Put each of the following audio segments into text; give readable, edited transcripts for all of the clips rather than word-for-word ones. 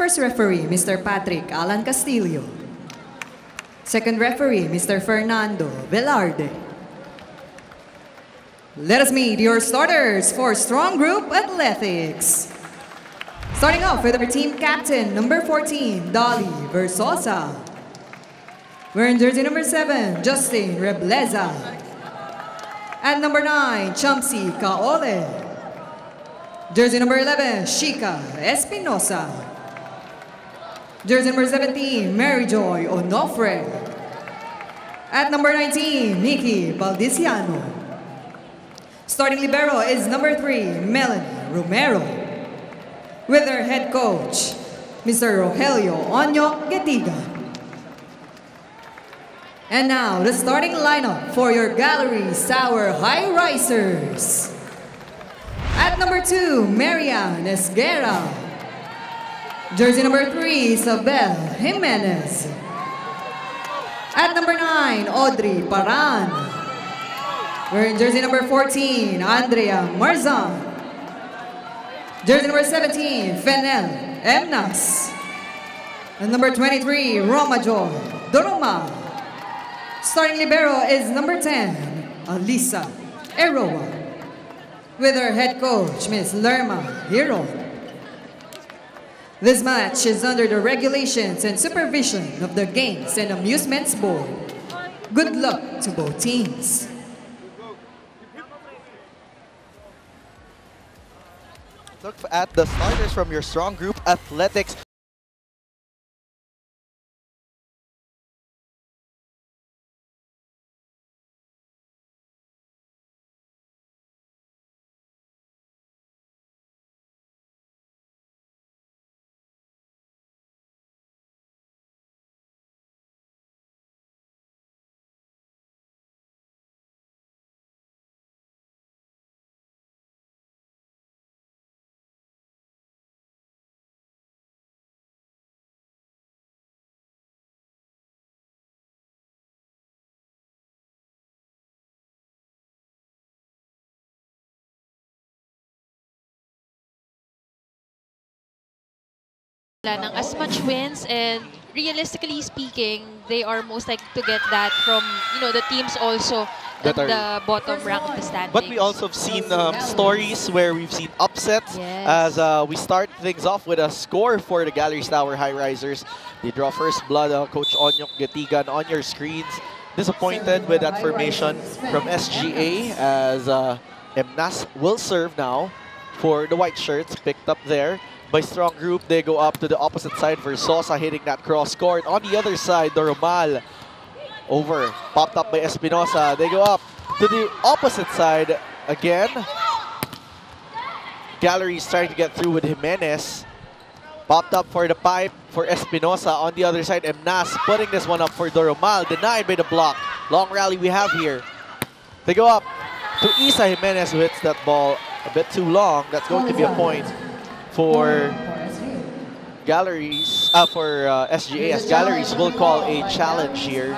First referee, Mr. Patrick Alan Castillo. Second referee, Mr. Fernando Velarde. Let us meet your starters for Strong Group Athletics. Starting off with our team captain, number 14, Dolly Versosa. Wearing jersey number 7, Justin Rebleza. At number 9, Champsy Kaole. Jersey number 11, Shika Espinosa. Jersey number 17, Mary Joy Onofre. At number 19, Nikki Valdiciano. Starting libero is number 3, Melanie Romero. With their head coach, Mr. Rogelio Onyo Getiga. And now, the starting lineup for your Galeries Tower Highrisers. At number 2, Marian Esguera. Jersey number 3, Isabel Jimenez. At number 9, Audrey Paran. Wearing jersey number 14, Andrea Marzan. Jersey number 17, Fenel Emnas. And number 23, Romajo Doroma. Starting libero is number 10, Alisa Eroa. With her head coach, Ms. Lerma Hiro. This match is under the regulations and supervision of the Games and Amusements Board. Good luck to both teams. Look at the starters from your Strong Group Athletics. Ng as much wins, and realistically speaking, they are most likely to get that from the teams also at the bottom rank of the standings. But we also have seen stories where we've seen upsets. Yes. As we start things off with a score for the Galeries Tower Highrisers. They draw first blood. Coach Onyok Getigan on your screens. Disappointed with that formation from SGA as Emnas will serve now for the white shirts picked up there by Strong Group. They go up to the opposite side for Sosa hitting that cross court. On the other side, Doromal over, popped up by Espinosa. They go up to the opposite side again. Galleries trying to get through with Jimenez. Popped up for the pipe for Espinosa. On the other side, Emnas putting this one up for Doromal. Denied by the block. Long rally we have here. They go up to Isa Jimenez, who hits that ball a bit too long. That's going to be a point for Galleries, for SGA, as Galleries will call a challenge here.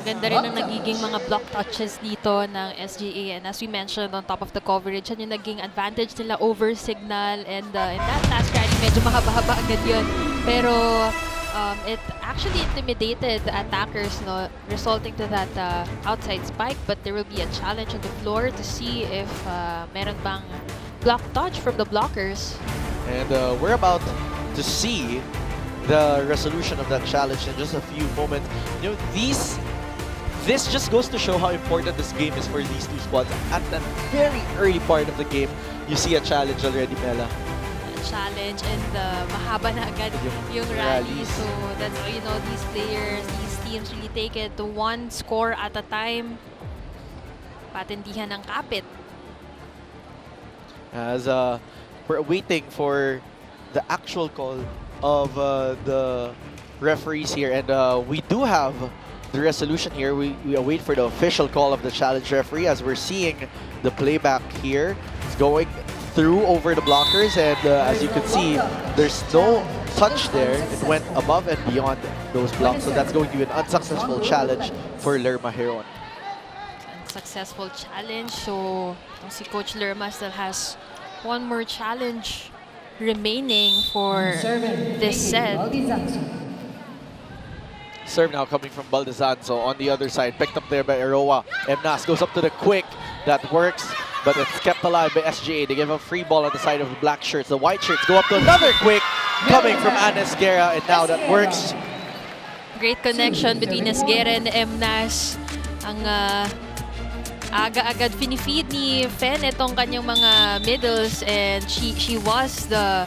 Ganda rin ang nagiging mga block touches dito ng SGA, and as we mentioned on top of the coverage, yan yung naging advantage nila over signal, and in that last rally medyo mahaba-haba agad yun, pero it actually intimidated the attackers, resulting to that outside spike. But there will be a challenge on the floor to see if meron bang block touch from the blockers. And we're about to see the resolution of that challenge in just a few moments. This just goes to show how important this game is for these two squads. At the very early part of the game, you see a challenge already, Mela. A challenge, and mahaba na agad yung rally. So that's how these players, these teams really take it to one score at a time. Patindihan ng kapit. As we're waiting for the actual call of the referees here, and we do have the resolution here. We await for the official call of the challenge referee, as we're seeing the playback here. It's going through over the blockers, and as you can see, there's no touch there. It went above and beyond those blocks, so that's going to be an unsuccessful challenge for Lerma Heron. Successful challenge, so si Coach Lerma still has one more challenge remaining for this set. Serve now coming from Baldezanzo on the other side. Picked up there by Eroa. Emnas goes up to the quick. That works, but it's kept alive by SGA. They give a free ball on the side of the black shirts. The white shirts go up to another quick coming from Esguerra, and now that works. Great connection between Esguerra and Emnas. Ang aga-agad finifeed ni Fen itong kanyang mga middles, and she was the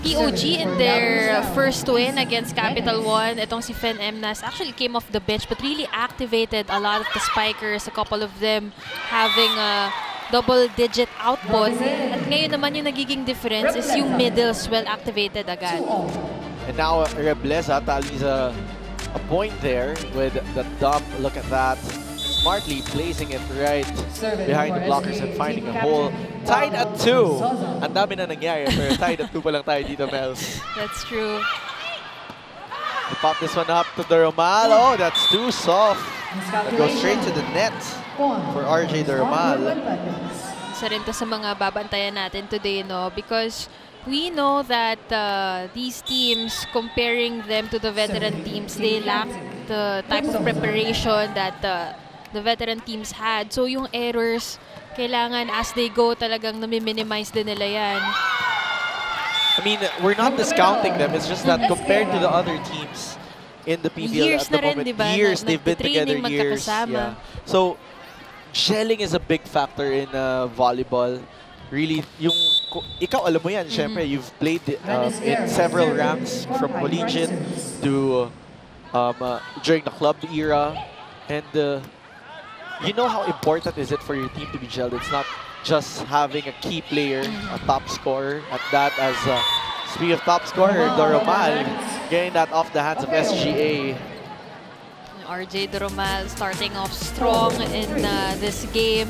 POG in their first win against Capital One. Itong si Fen Emnas actually came off the bench but really activated a lot of the spikers, a couple of them having a double-digit output. At ngayon naman yung nagiging difference is yung middles well activated agad. And now Rebleza tallies a point there with the dump. Look at that. Smartly placing it right behind the blockers and finding a hole. Tied at 2. Ang dami na nangyari, pero tied at 2 pa lang tayo dito, Mels. That's true. Pop this one up to Doromal. Oh, that's too soft. That goes straight to the net for RJ Doromal. Isa rin to sa mga babantayan natin today, no? Because we know that these teams, comparing them to the veteran teams, they lack the type of preparation that the veteran teams had. So yung errors, kailangan as they go talagang nami-minimize din nila yan. I mean, we're not discounting them. It's just that compared to the other teams in the PVL at the moment, diba, years they've been together, years. Yeah. So, gelling is a big factor in volleyball. Really, yung ikaw alam mo yan, syempre, you've played in several ranks from collegiate to during the club era, and you know how important is it for your team to be gelled. It's not just having a key player, a top scorer at that. As speaking of top scorer, Doromal getting that off the hands of SGA. RJ Doromal starting off strong in this game.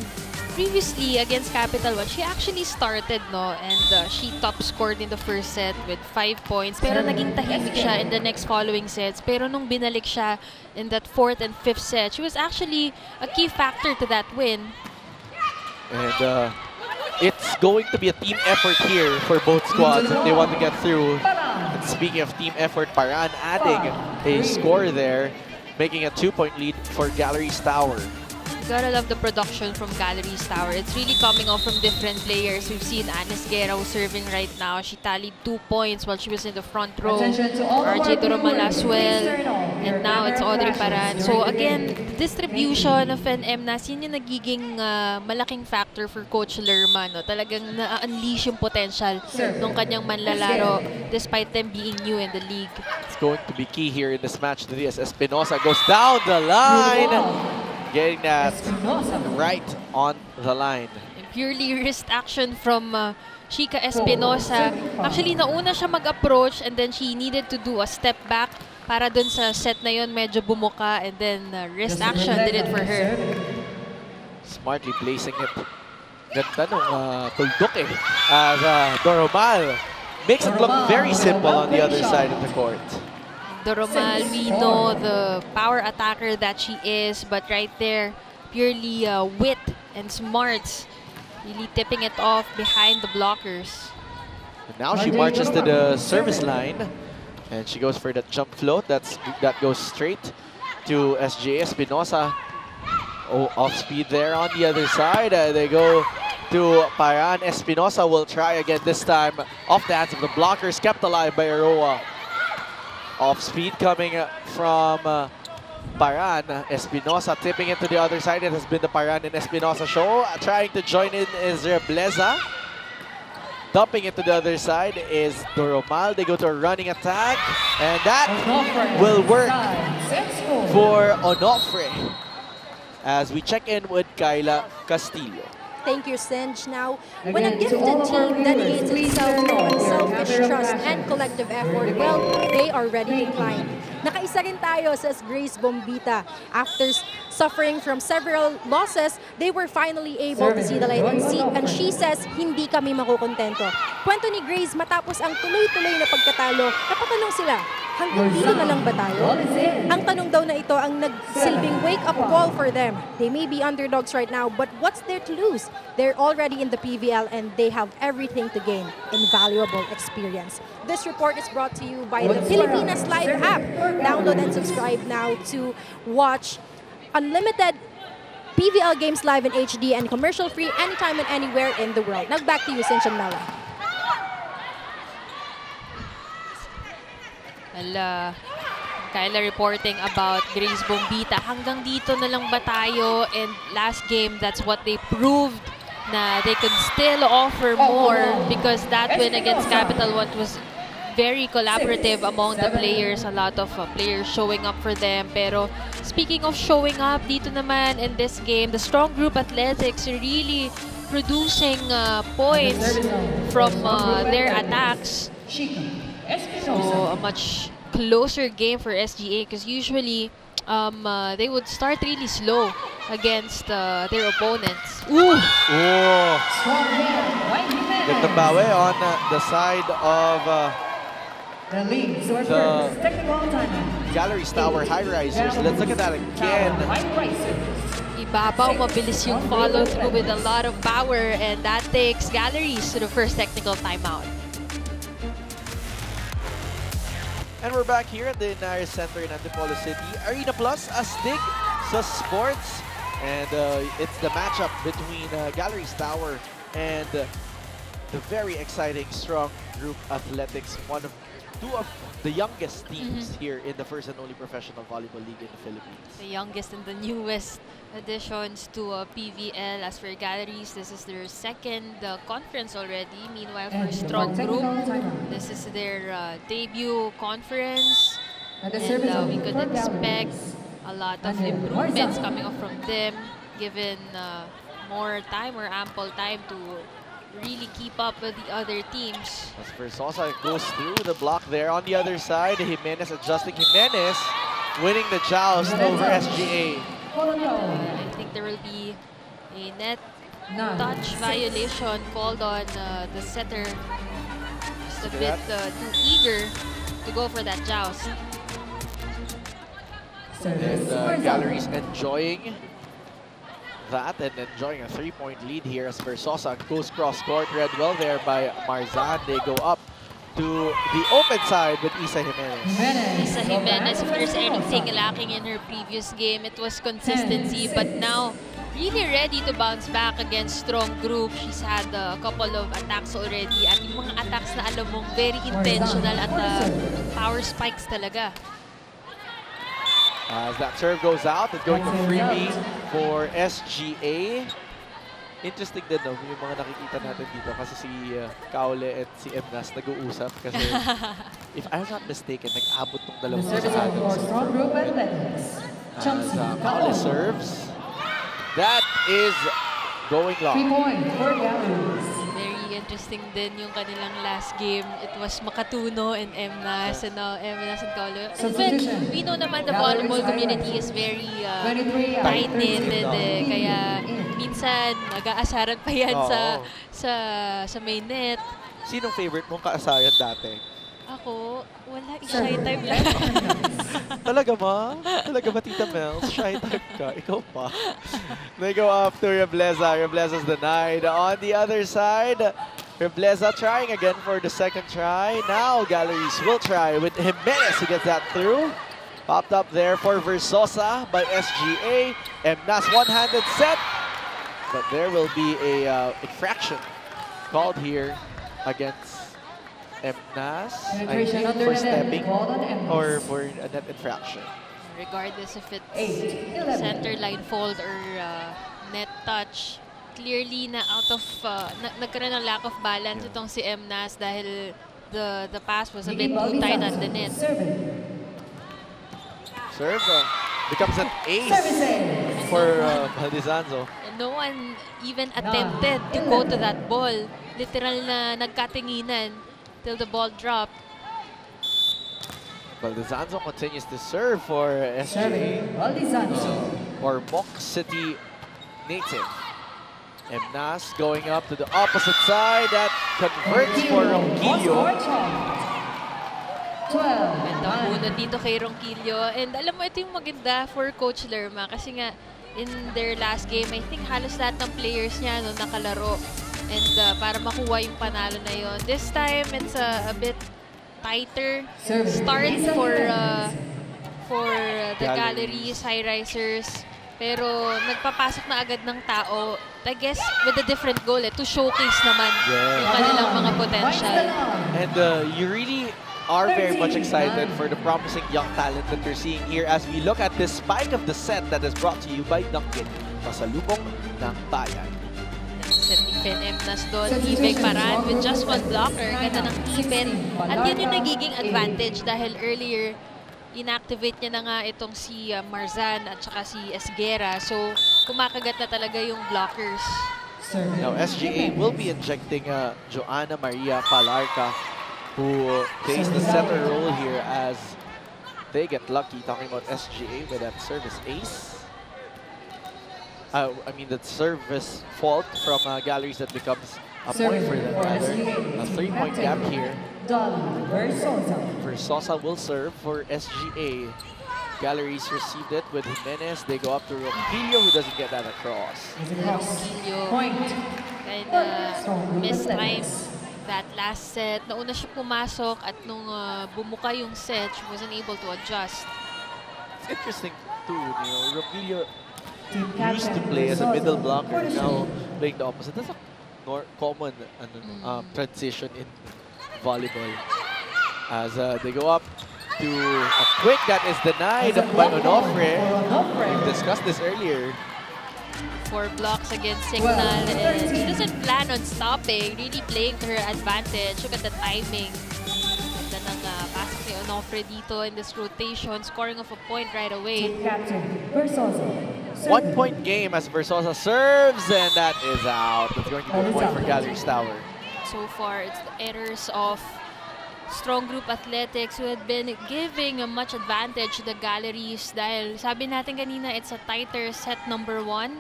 Previously against Capital One, she actually started, no, and she top scored in the first set with 5 points. Pero naging tahimik siya in the next following sets. Pero nung binalik siya in that 4th and 5th set, she was actually a key factor to that win. And it's going to be a team effort here for both squads if they want to get through. And speaking of team effort, Paran adding a score there, making a 2-point lead for Galeries Tower. Gotta love the production from Galeries Tower. It's really coming off from different players. We've seen Esguerra who's serving right now. She tallied 2 points while she was in the front row. RJ Doromal as well. And now it's Audrey Paran. So again, distribution of Fen Emnas, yun yung nagiging malaking factor for Coach Lerma. No? Talagang na-unleash yung potential ng kanyang manlalaro despite them being new in the league. It's going to be key here in this match today as Espinosa goes down the line. Getting that right on the line. And purely wrist action from Chica Espinosa. Actually, nauna siya mag-approach and then she needed to do a step back para dun sa set na yun medyo bumuka, and then wrist action did it for her. Smartly placing it. Ganda nung tuldok eh. As Doromal makes it look very simple on the other side of the court. Doromal, we know the power attacker that she is, but right there, purely wit and smarts, really tipping it off behind the blockers. And now she marches to the service line, and she goes for that jump float. That goes straight to SGA Espinosa. Oh, off speed there on the other side. They go to Paran. Espinosa will try again this time off the hands of the blockers, kept alive by Aroa. Off speed coming from Paran. Espinosa tipping it to the other side. It has been the Paran and Espinosa show. Trying to join in is Rebleza. Dumping it to the other side is Doromal. They go to a running attack, and that will work for Onofre as we check in with Kyla Castillo. Thank you, Sinj. Now, when a gifted team dedicates itself to unselfish trust and collective effort, well, they are ready to climb. Nakaisa rin tayo sa Grace Bombita. After suffering from several losses, they were finally able to see the light and she says, hindi kami makukontento. Kwento ni Grace, matapos ang tuloy-tuloy na pagkatalo, napatanong sila, hanggang dito na lang ba tayo? Ang tanong daw na ito ang nagsilbing wake-up call for them. They may be underdogs right now, but what's there to lose? They're already in the PVL and they have everything to gain. Invaluable experience. This report is brought to you by the Pilipinas Live app. Download and subscribe now to watch unlimited PVL games live in HD and commercial-free anytime and anywhere in the world. Now back to you, Sinchan Mela. Kyla reporting about Grace Bombita. Hanggang dito na lang ba tayo? And last game, that's what they proved, na they could still offer more because that win against Capital One was very collaborative among the players. A lot of players showing up for them. Pero speaking of showing up, dito naman in this game, the Strong Group Athletics really producing points from their attacks. So a much closer game for SGA because usually they would start really slow against their opponents. Ooh! Gandang bawi on the side of the Galeries Tower Highrisers. Let's look at that again. Ibabaw, mabilis yung follow through with a lot of power, and that takes Galeries to the first technical timeout. And we're back here at the Galeries Center in Antipolo City. Arena Plus, astig sa sports. And it's the matchup between Galeries Tower and the very exciting Strong Group Athletics, two of the youngest teams here in the first and only professional volleyball league in the Philippines. The youngest and the newest additions to PVL. As for Galeries, this is their second conference already. Meanwhile, for Strong Group, this is their debut conference. And we could expect a lot of improvements coming up from them, given more time or ample time to really keep up with the other teams. As Versosa goes through the block there on the other side, Jimenez adjusting. Jimenez winning the joust over SGA. I think there will be a net touch violation called on the setter. Just a bit too eager to go for that joust. And Galeries enjoying that and enjoying a 3-point lead here as Versosa goes cross-court. Read well there by Marzan. They go up to the open side with Isa Jimenez. Isa Jimenez, if there's anything lacking in her previous game, it was consistency. But now, really ready to bounce back against Strong Group. She's had a couple of attacks already. At yung mga attacks na alam mong very intentional at power spikes talaga. As that serve goes out, it's going to freebie for SGA. Interesting din, no, yung mga nakikita natin dito kasi si Kaole at si Emnas nag-uusap kasi if I'm not mistaken, nag-abot tong dalawang sa As Kaole serves, that is going long. 3-point for Galeries. Very interesting din yung kanilang last game. It was Makatuno and Emnas, and now Emnas and Kaole. But we know naman the volleyball community is very tight-knit, kaya minsan nag-aasaran pa yan sa main net. Sinong favorite mong kaasayan dati? Ako, wala. Shy type lang. Talaga ba? Talaga ba, Tita Mel? Shy type ka. Ikaw pa. They go up to Rebleza. Rebleza's denied. On the other side, Rebleza trying again for the second try. Now Galeries will try with Jimenez who gets that through. Popped up there for Versosa by SGA. Emnas one-handed set. But there will be a infraction called here against Emnas, I think, for stepping or for a net infraction. Regardless if it's center line fold or net touch, clearly na out of nagkaroon ng lack of balance itong si Emnas dahil the pass was a bit too tight at the net. Serve becomes an ace for Baldizanzo. And no one even attempted to go to that ball. Literal na nagkatinginan till the ball dropped. Valdezanzo continues to serve for SGA, or Mock City native. Emnas going up to the opposite side. That converts for Ronquillo. Ganda punot dito kay Ronquillo. And alam mo, ito yung maganda for Coach Lerma kasi nga in their last game, I think halos lahat ng players niya no, nakalaro. And para makuha yung panalo na yon. This time, it's a bit tighter start for the Galeries Highrisers. Pero nagpapasok na agad ng tao, I guess, with a different goal to showcase naman yung kanilang mga potential. And you really are very much excited for the promising young talent that you're seeing here as we look at this spike of the set that is brought to you by Dunkin, pasalubong ng bayan. Set ni Fen Emnas doon, Ibig Paran with just one blocker, ganda ng Iben. At yun yung nagiging advantage dahil earlier, inactivate niya na nga itong si Marzan at saka si Esguera. So, kumakagat na talaga yung blockers. Now, SGA will be injecting Joanna Maria Palarca, who plays the center role here as they get lucky. Talking about SGA with that service ace. I mean, that service fault from Galeries that becomes a point for them. A 3-point gap here. Versosa will serve for SGA. Galeries received it with Jimenez. They go up to Ronquillo, who doesn't get that across. Ronquillo kind of missed time that last set. Nauna siya pumasok at nung bumuka yung set, she wasn't able to adjust. It's interesting too, you know, Ronquillo used to play as a middle blocker, now playing the opposite. That's a common transition in volleyball. As they go up to a quick that is denied by Onofre. We've discussed this earlier. 4 blocks against Signal, and she doesn't plan on stopping, really playing to her advantage. Look at the timing. Ganda ng pasok ni Onofre dito in this rotation, scoring of a point right away. 1-point game as Versosa serves, and that is out. That's going to be a point for Galeries Tower. So far, it's the errors of Strong Group Athletics who had been giving a much advantage to the Galeries dahil sabi natin kanina, it's a tighter set number 1.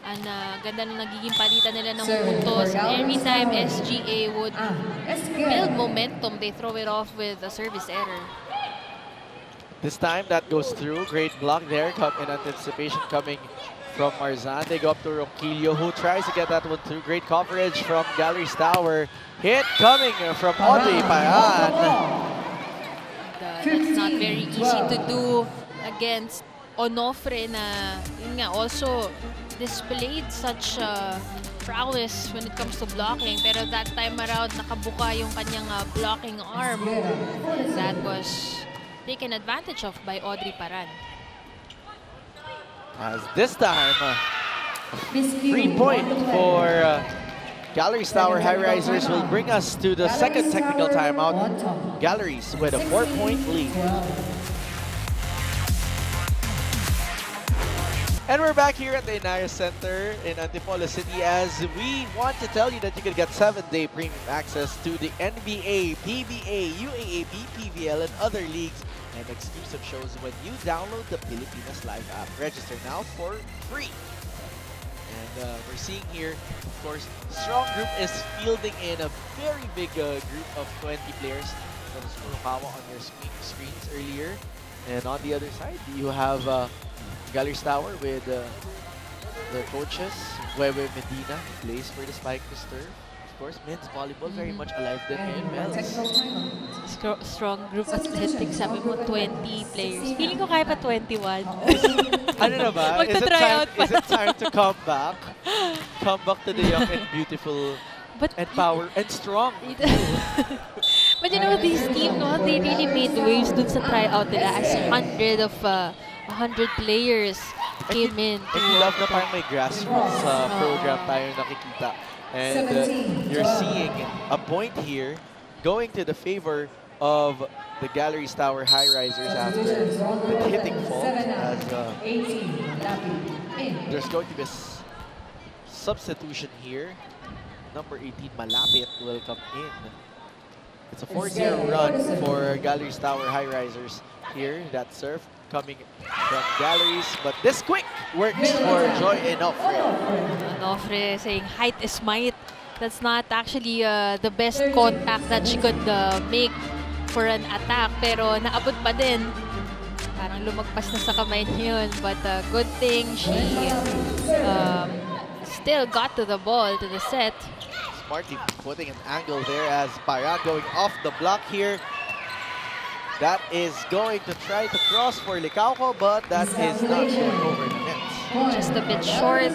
And ganda na nagiging palitan nila ng puntos. Every time SGA would build momentum, they throw it off with a service error. This time, that goes through. Great block there in anticipation coming from Marzan. They go up to Ronquillo, who tries to get that one through. Great coverage from Galeries Tower. Hit coming from Audrey Payan. That's not very easy to do against Onofre na yun nga, also displayed such prowess when it comes to blocking. Pero that time around, nakabuka yung kanyang blocking arm. And that was taken advantage of by Audrey Paran. As this time, 3-point for Galeries Tower Highrisers will bring us to the second technical timeout. Galeries with a 4-point lead. And we're back here at the Inaria Center in Antipolo City as we want to tell you that you can get 7-day premium access to the NBA, PBA, UAAP, PVL, and other leagues and exclusive shows when you download the Pilipinas Live app. Register now for free. And we're seeing here, of course, Strong Group is fielding in a very big group of 20 players. That was Furukawa on your screens earlier. And on the other side, you have Galeries Tower with the coaches. Webe Medina plays for the Spike to Stir. Of course, men's volleyball very much alive din ngayon, men's. Strong Group Athletics, sabi mo 20 players. Feeling ko kaya pa 21. Ano na ba? Is it time to come back? Come back to the young and beautiful and power and strong. But you know, this team, no, they really made waves dun sa tryout nila as 100 players came in. And you love na parang may grassroots program tayo nakikita. And you're seeing a point here going to the favor of the Galeries Tower Highrisers after the hitting fault. As there's going to be a substitution here. Number 18, Malapit, will come in. It's a 4-0 run for Galeries Tower Highrisers here. That serve coming from Galeries, but this quick works for Joy Onofre. Onofre saying height is might. That's not actually the best contact that she could make for an attack, pero naabot pa din. Parang lumagpas na sa kamay niya yun, but good thing she still got to the ball, to the set. Smarty putting an angle there as Paran going off the block here. That is going to try to cross for Licauco, but that is not going over the net. Just a bit short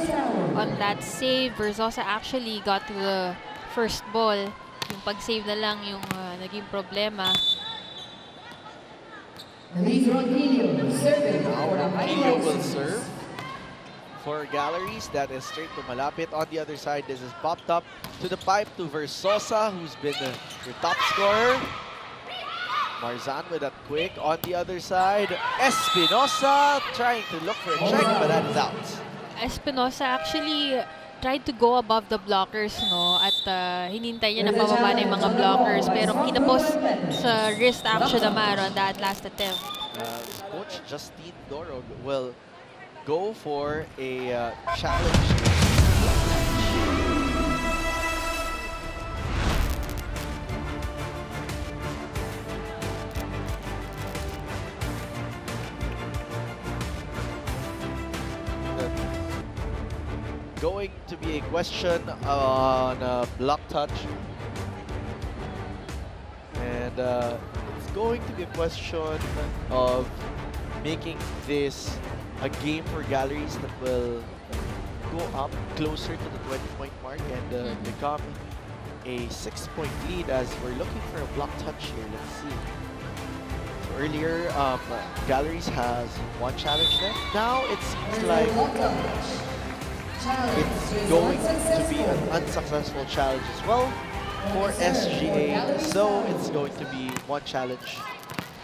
on that save. Versosa actually got to the first ball. Yung pag-save na lang yung naging problema. Now Ronquillo will serve for Galeries. That is straight to Malapit. On the other side, this is popped up to the pipe to Versosa, who's been your top scorer. Marzan with that quick. On the other side, Espinosa trying to look for a check, but that is out. Espinosa actually tried to go above the blockers, no? At hinintay niya na pababa na yung mga blockers. Pero kinapos sa wrist action naman on that last attempt. Coach Justine Dorog will go for a challenge. Going to be a question on block touch, and it's going to be a question of making this a game for Galeries that will go up closer to the 20-point mark and become a 6-point lead, as we're looking for a block touch here. Let's see. So earlier, Galeries has one challenge left. Now it seems like it's going to be an unsuccessful challenge as well for SGA, so it's going to be one challenge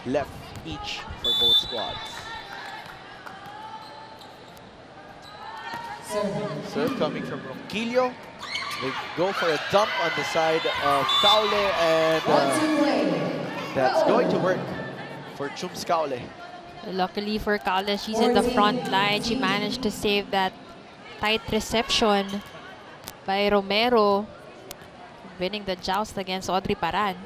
left each for both squads. Serve coming from Ronquillo. They go for a dump on the side of Caule, and that's going to work for Chums Caule. Luckily for Caule, she's in the front line. She managed to save that tight reception by Romero, winning the joust against Audrey Paran.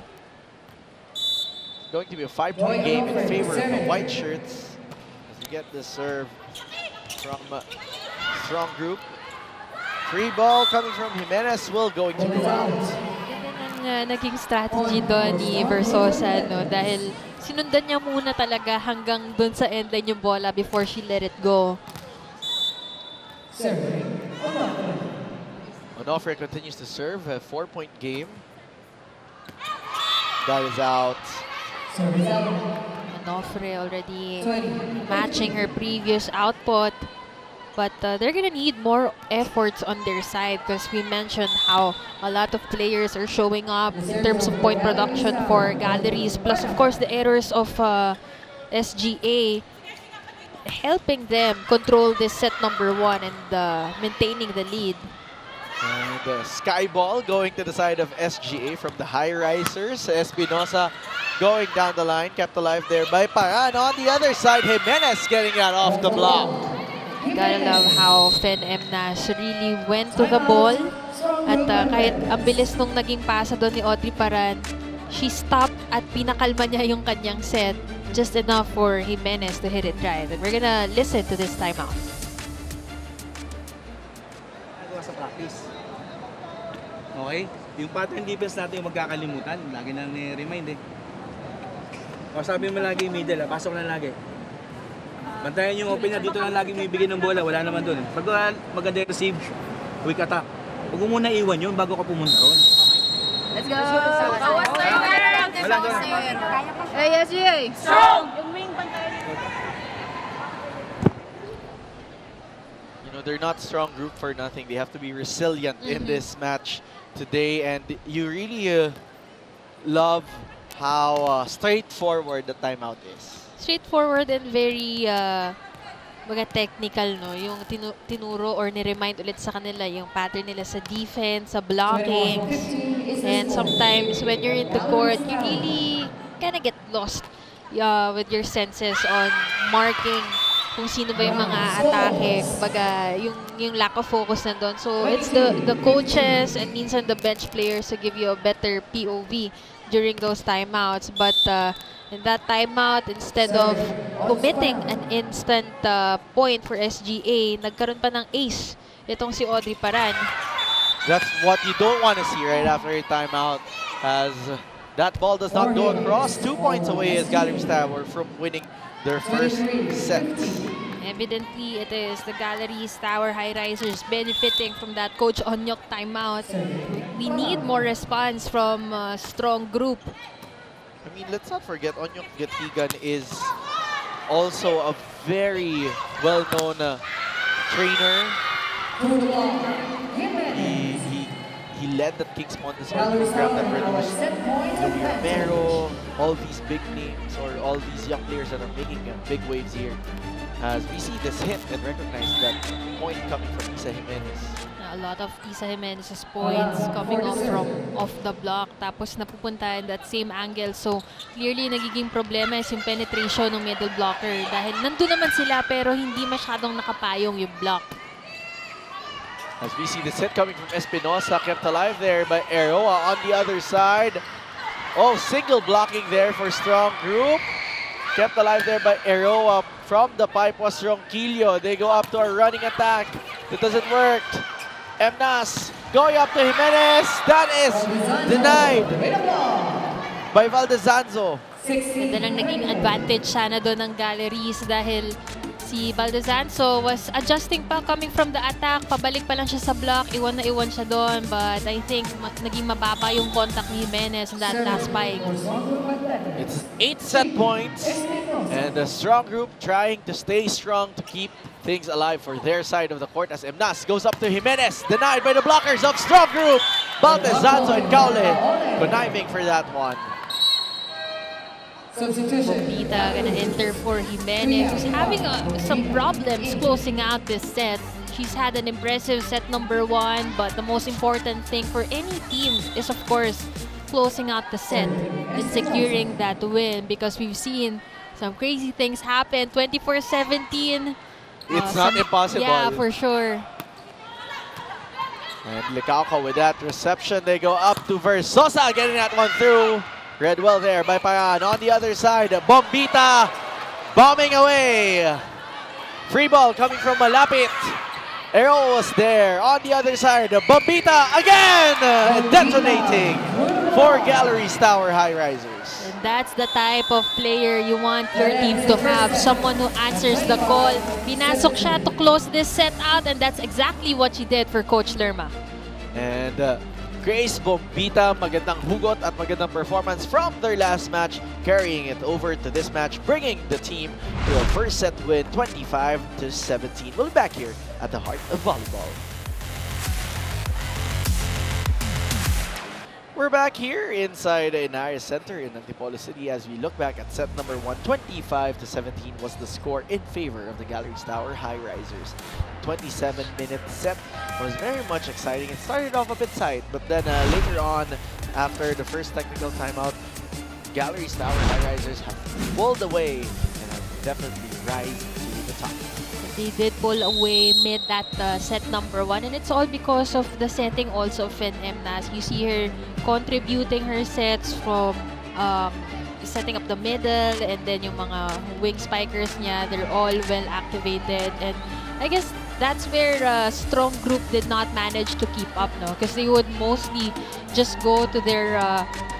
Going to be a 5-point game in favor of the white shirts as we get the serve from Strong Group. Free ball coming from Jimenez will going to go out. Ganda ng naging strategy doon ni Versosa, no? Dahil sinundan niya muna talaga hanggang doon sa endline yung bola before she let it go. Onofre continues to serve, a 4-point game. That is out. Onofre already matching her previous output. But they're going to need more efforts on their side, because we mentioned how a lot of players are showing up in terms of point production for Galeries. Plus, of course, the errors of SGA helping them control this set number 1 and maintaining the lead. And the sky ball going to the side of SGA from the Highrisers. Espinosa going down the line, kept alive there by Paran. On the other side, Jimenez getting that off the block. Gotta love how Fen Emnas really went to the ball. At kahit ang bilis nung naging pasa doon ni Audrey Paran, she stopped at pinakalma niya yung kanyang set. Just enough for Jimenez to hit it right. And we're gonna listen to this timeout. Sa practice. Okay? Yung pattern defense natin yung magkakalimutan. Lagi nang ni-remind eh. O sabi mo lagi middle, pasok na lagi. Bantayan yung open na dito lang lagi may bigay ng bola. Wala naman dun. Pag maganda receive, quick attack. Huwag mo muna iwan yun bago ka pumunta ron. Let's go! Bawas na yun! Wala dun. Hey, SGA! Strong! You know, they're not strong group for nothing. They have to be resilient in this match today. And you really love how straightforward the timeout is. Straightforward and very mga technical, no? Yung tinuro or ni-remind ulit sa kanila yung pattern nila sa defense, sa blocking. And sometimes when you're in the court, you really kind of get lost with your senses on marking kung sino ba yung mga atake, kumbaga yung lack of focus nandun. So it's the coaches and minsan the bench players to give you a better POV during those timeouts. But in that timeout, instead of committing an instant point for SGA, nagkaroon pa ng ace itong si Audrey Paran. That's what you don't want to see right after a timeout, as that ball does not go across. 2 points away as Galeries Tower from winning their first set. Evidently, it is the Galeries Tower Highrisers benefiting from that Coach Onyok timeout. We need more response from a strong group. I mean, let's not forget, Onyok Gatigan is also a very well-known trainer. He led the Kings Montessori program that produced Louis Romero, all these big names, or all these young players that are making big waves here. As we see this hit and recognize that point coming from Isa Jimenez. A lot of Isa Jimenez's points coming off the block, tapos napupunta in that same angle. So clearly nagiging problema is yung penetration ng middle blocker dahil nandun naman sila pero hindi masyadong nakapayong yung block. As we see this hit coming from Espinosa, kept alive there by Eroa on the other side. Oh, single blocking there for strong group. Kept alive there by Eroa. From the pipe was Ronquillo. They go up to a running attack. It doesn't work. Emnas going up to Jimenez. That is denied by Valdezanzo. Ganda lang naging advantage sana doon ng Galleries dahil si Valdezanzo was adjusting pa coming from the attack. Pabalik pa lang siya sa block. Iwan na iwan siya doon. But I think naging mababa yung contact ni Jimenez in that last spike. It's 8 set points. And the strong group trying to stay strong to keep things alive for their side of the court as Emnas goes up to Jimenez. Denied by the blockers of strong group. Valdezanzo and Caule conniving for that one. Bombita gonna enter for Jimenez, who's having some problems closing out this set. She's had an impressive set number 1, but the most important thing for any team is, of course, closing out the set and securing that win, because we've seen some crazy things happen. 24-17. It's not impossible. Yeah, for sure. And Licauca with that reception. They go up to Versosa, getting that one through. Read well there by Payan. On the other side, Bombita bombing away. Free ball coming from Malapit. Arrow was there. On the other side, Bombita again detonating for Galeries Tower Highrisers. And that's the type of player you want your team to have. Someone who answers the call. Pinasok siya to close this set out, and that's exactly what she did for Coach Lerma. And Grace Bombita, magandang hugot at magandang performance from their last match, carrying it over to this match, bringing the team to a first set win, 25-17. We'll be back here at the heart of volleyball. We're back here inside Inares Center in Antipolo City as we look back at set number 1. 25-17 was the score in favor of the Galeries Tower Highrisers. 27-minute set was very much exciting. It started off a bit tight, but then later on, after the first technical timeout, Galeries Tower Highrisers have pulled away and have definitely rise to the top. They did pull away mid that set number 1, and it's all because of the setting also of Emnas. You see her contributing her sets from setting up the middle, and then yung mga wing spikers niya, they're all well activated. And I guess that's where strong group did not manage to keep up, no? Because they would mostly just go to their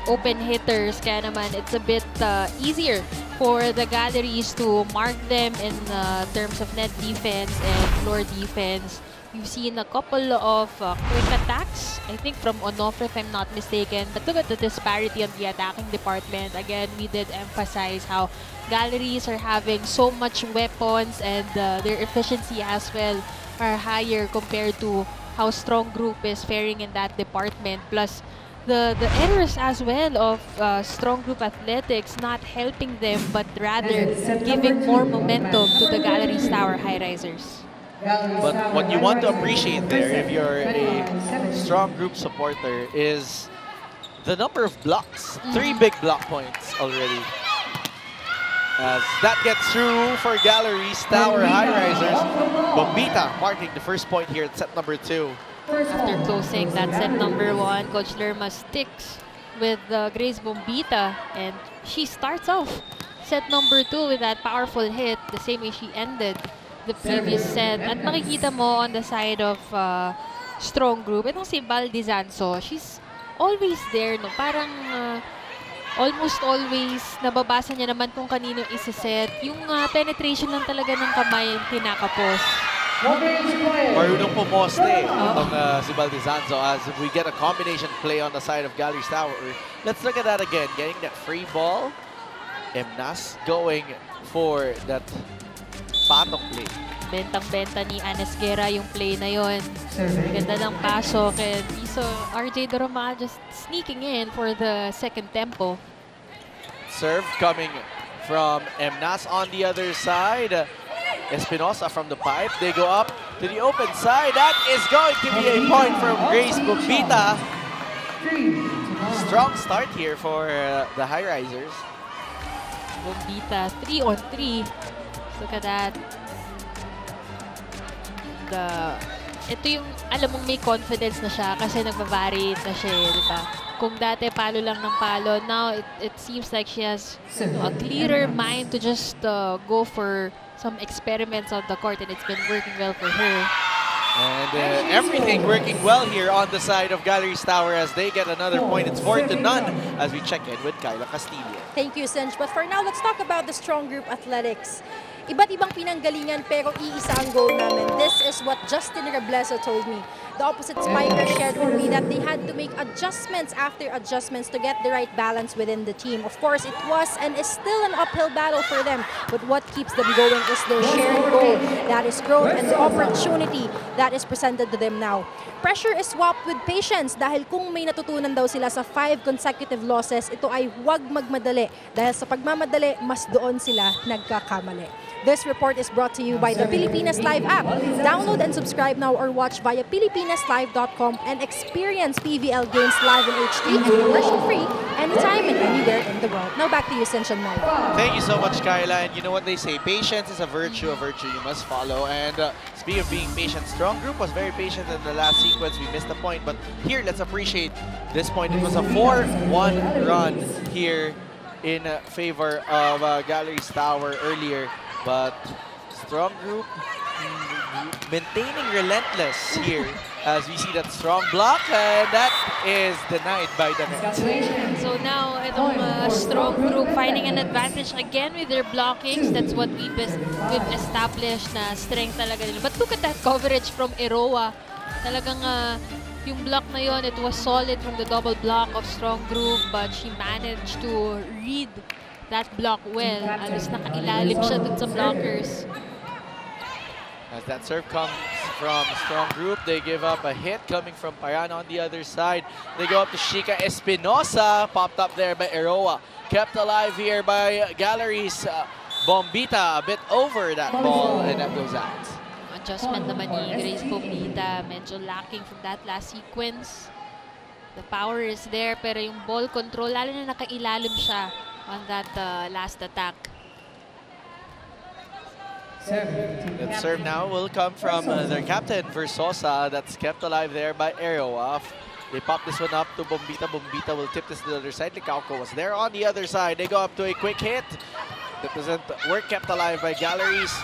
open hitters. Kaya naman, it's a bit easier for the Galleries to mark them in terms of net defense and floor defense. We've seen a couple of quick attacks, I think from Onofre if I'm not mistaken. But look at the disparity on the attacking department. Again, we did emphasize how Galleries are having so much weapons, and their efficiency as well are higher compared to how strong group is faring in that department. Plus, the errors as well of strong group athletics not helping them, but rather giving more momentum to the Galeries Tower Highrisers. But what you want to appreciate there, if you're a strong group supporter, is the number of blocks. 3 big block points already. As that gets through for Galeries Tower Highrisers. Bombita marking the first point here at set number 2. After closing that set number 1, Coach Lerma sticks with Grace Bombita, and she starts off set number 2 with that powerful hit, the same way she ended the previous set. At makikita mo on the side of strong group, itong si Valdizanzo, she's always there, no? Parang almost always nababasa niya naman kung kanino isa-set. Yung penetration lang talaga ng kamay yung kinakapos. Marunong pumoste itong si Valdizanzo as we get a combination play on the side of Galeries Tower. Let's look at that again. Getting that free ball. Emnas going for that patong play. Bentang-benta ni Anes Guerra yung play na yon. Ganda ng pasok, and so RJ Doroma just sneaking in for the second tempo. Serve coming from Emnas on the other side. Espinosa from the pipe. They go up to the open side. That is going to be a point from Grace Bombita. Strong start here for the Highrisers. Bombita, 3 on 3. Look at that. Ito yung, alam mong may confidence na siya kasi nagbavari na siya, di ba? Kung dati palo lang ng palo, now it seems like she has a clearer mind to just go for some experiments on the court, and it's been working well for her. And everything working well here on the side of Galeries Tower as they get another point. It's 4-0 as we check in with Kyla Castillo. Thank you, Senj. But for now, let's talk about the strong group athletics. Iba't ibang pinanggalingan pero iisa ang goal namin. This is what Justin Rebleso told me. The opposite spiker shared with me that they had to make adjustments after adjustments to get the right balance within the team. Of course, it was and is still an uphill battle for them. But what keeps them going is their shared goal. That is growth and the opportunity that is presented to them now. Pressure is swapped with patience dahil kung may natutunan daw sila sa 5 consecutive losses, ito ay huwag magmadali. Dahil sa pagmamadali, mas doon sila nagkakamali. This report is brought to you by the Pilipinas Live app. Download and subscribe now or watch via PilipinasLive.com and experience PVL games live in HD and commercial-free anytime and anywhere in the world. Now back to you, Senshan Mel. Thank you so much, Kyla. And you know what they say, patience is a virtue you must follow. And speaking of being patient, strong group was very patient in the last sequence. We missed a point, but here, let's appreciate this point. It was a 4-1 run here in favor of Galeries Tower earlier. But strong group maintaining relentless here as we see that strong block, and that is denied by the net. So now, itong strong group finding an advantage again with their blockings. That's what we've established na strength talaga nila. But look at that coverage from Eroa. Talagang yung block na yon, it was solid from the double block of strong group, but she managed to read that block well. Alos nakailalim siya dun sa blockers. As that serve comes from strong group, they give up a hit coming from Parana on the other side. They go up to Shika Espinosa, popped up there by Eroa. Kept alive here by Galeries. Bombita a bit over that ball, and that goes out. Adjustment naman ni Grace Bombita, medyo lacking from that last sequence. The power is there, pero yung ball control, lalo na nakailalim siya on that last attack. That serve now will come from their captain, Versosa. That's kept alive there by Eroa. They pop this one up to Bombita. Bombita will tip this to the other side. Licauco was there on the other side. They go up to a quick hit. That doesn't work, kept alive by Galeries.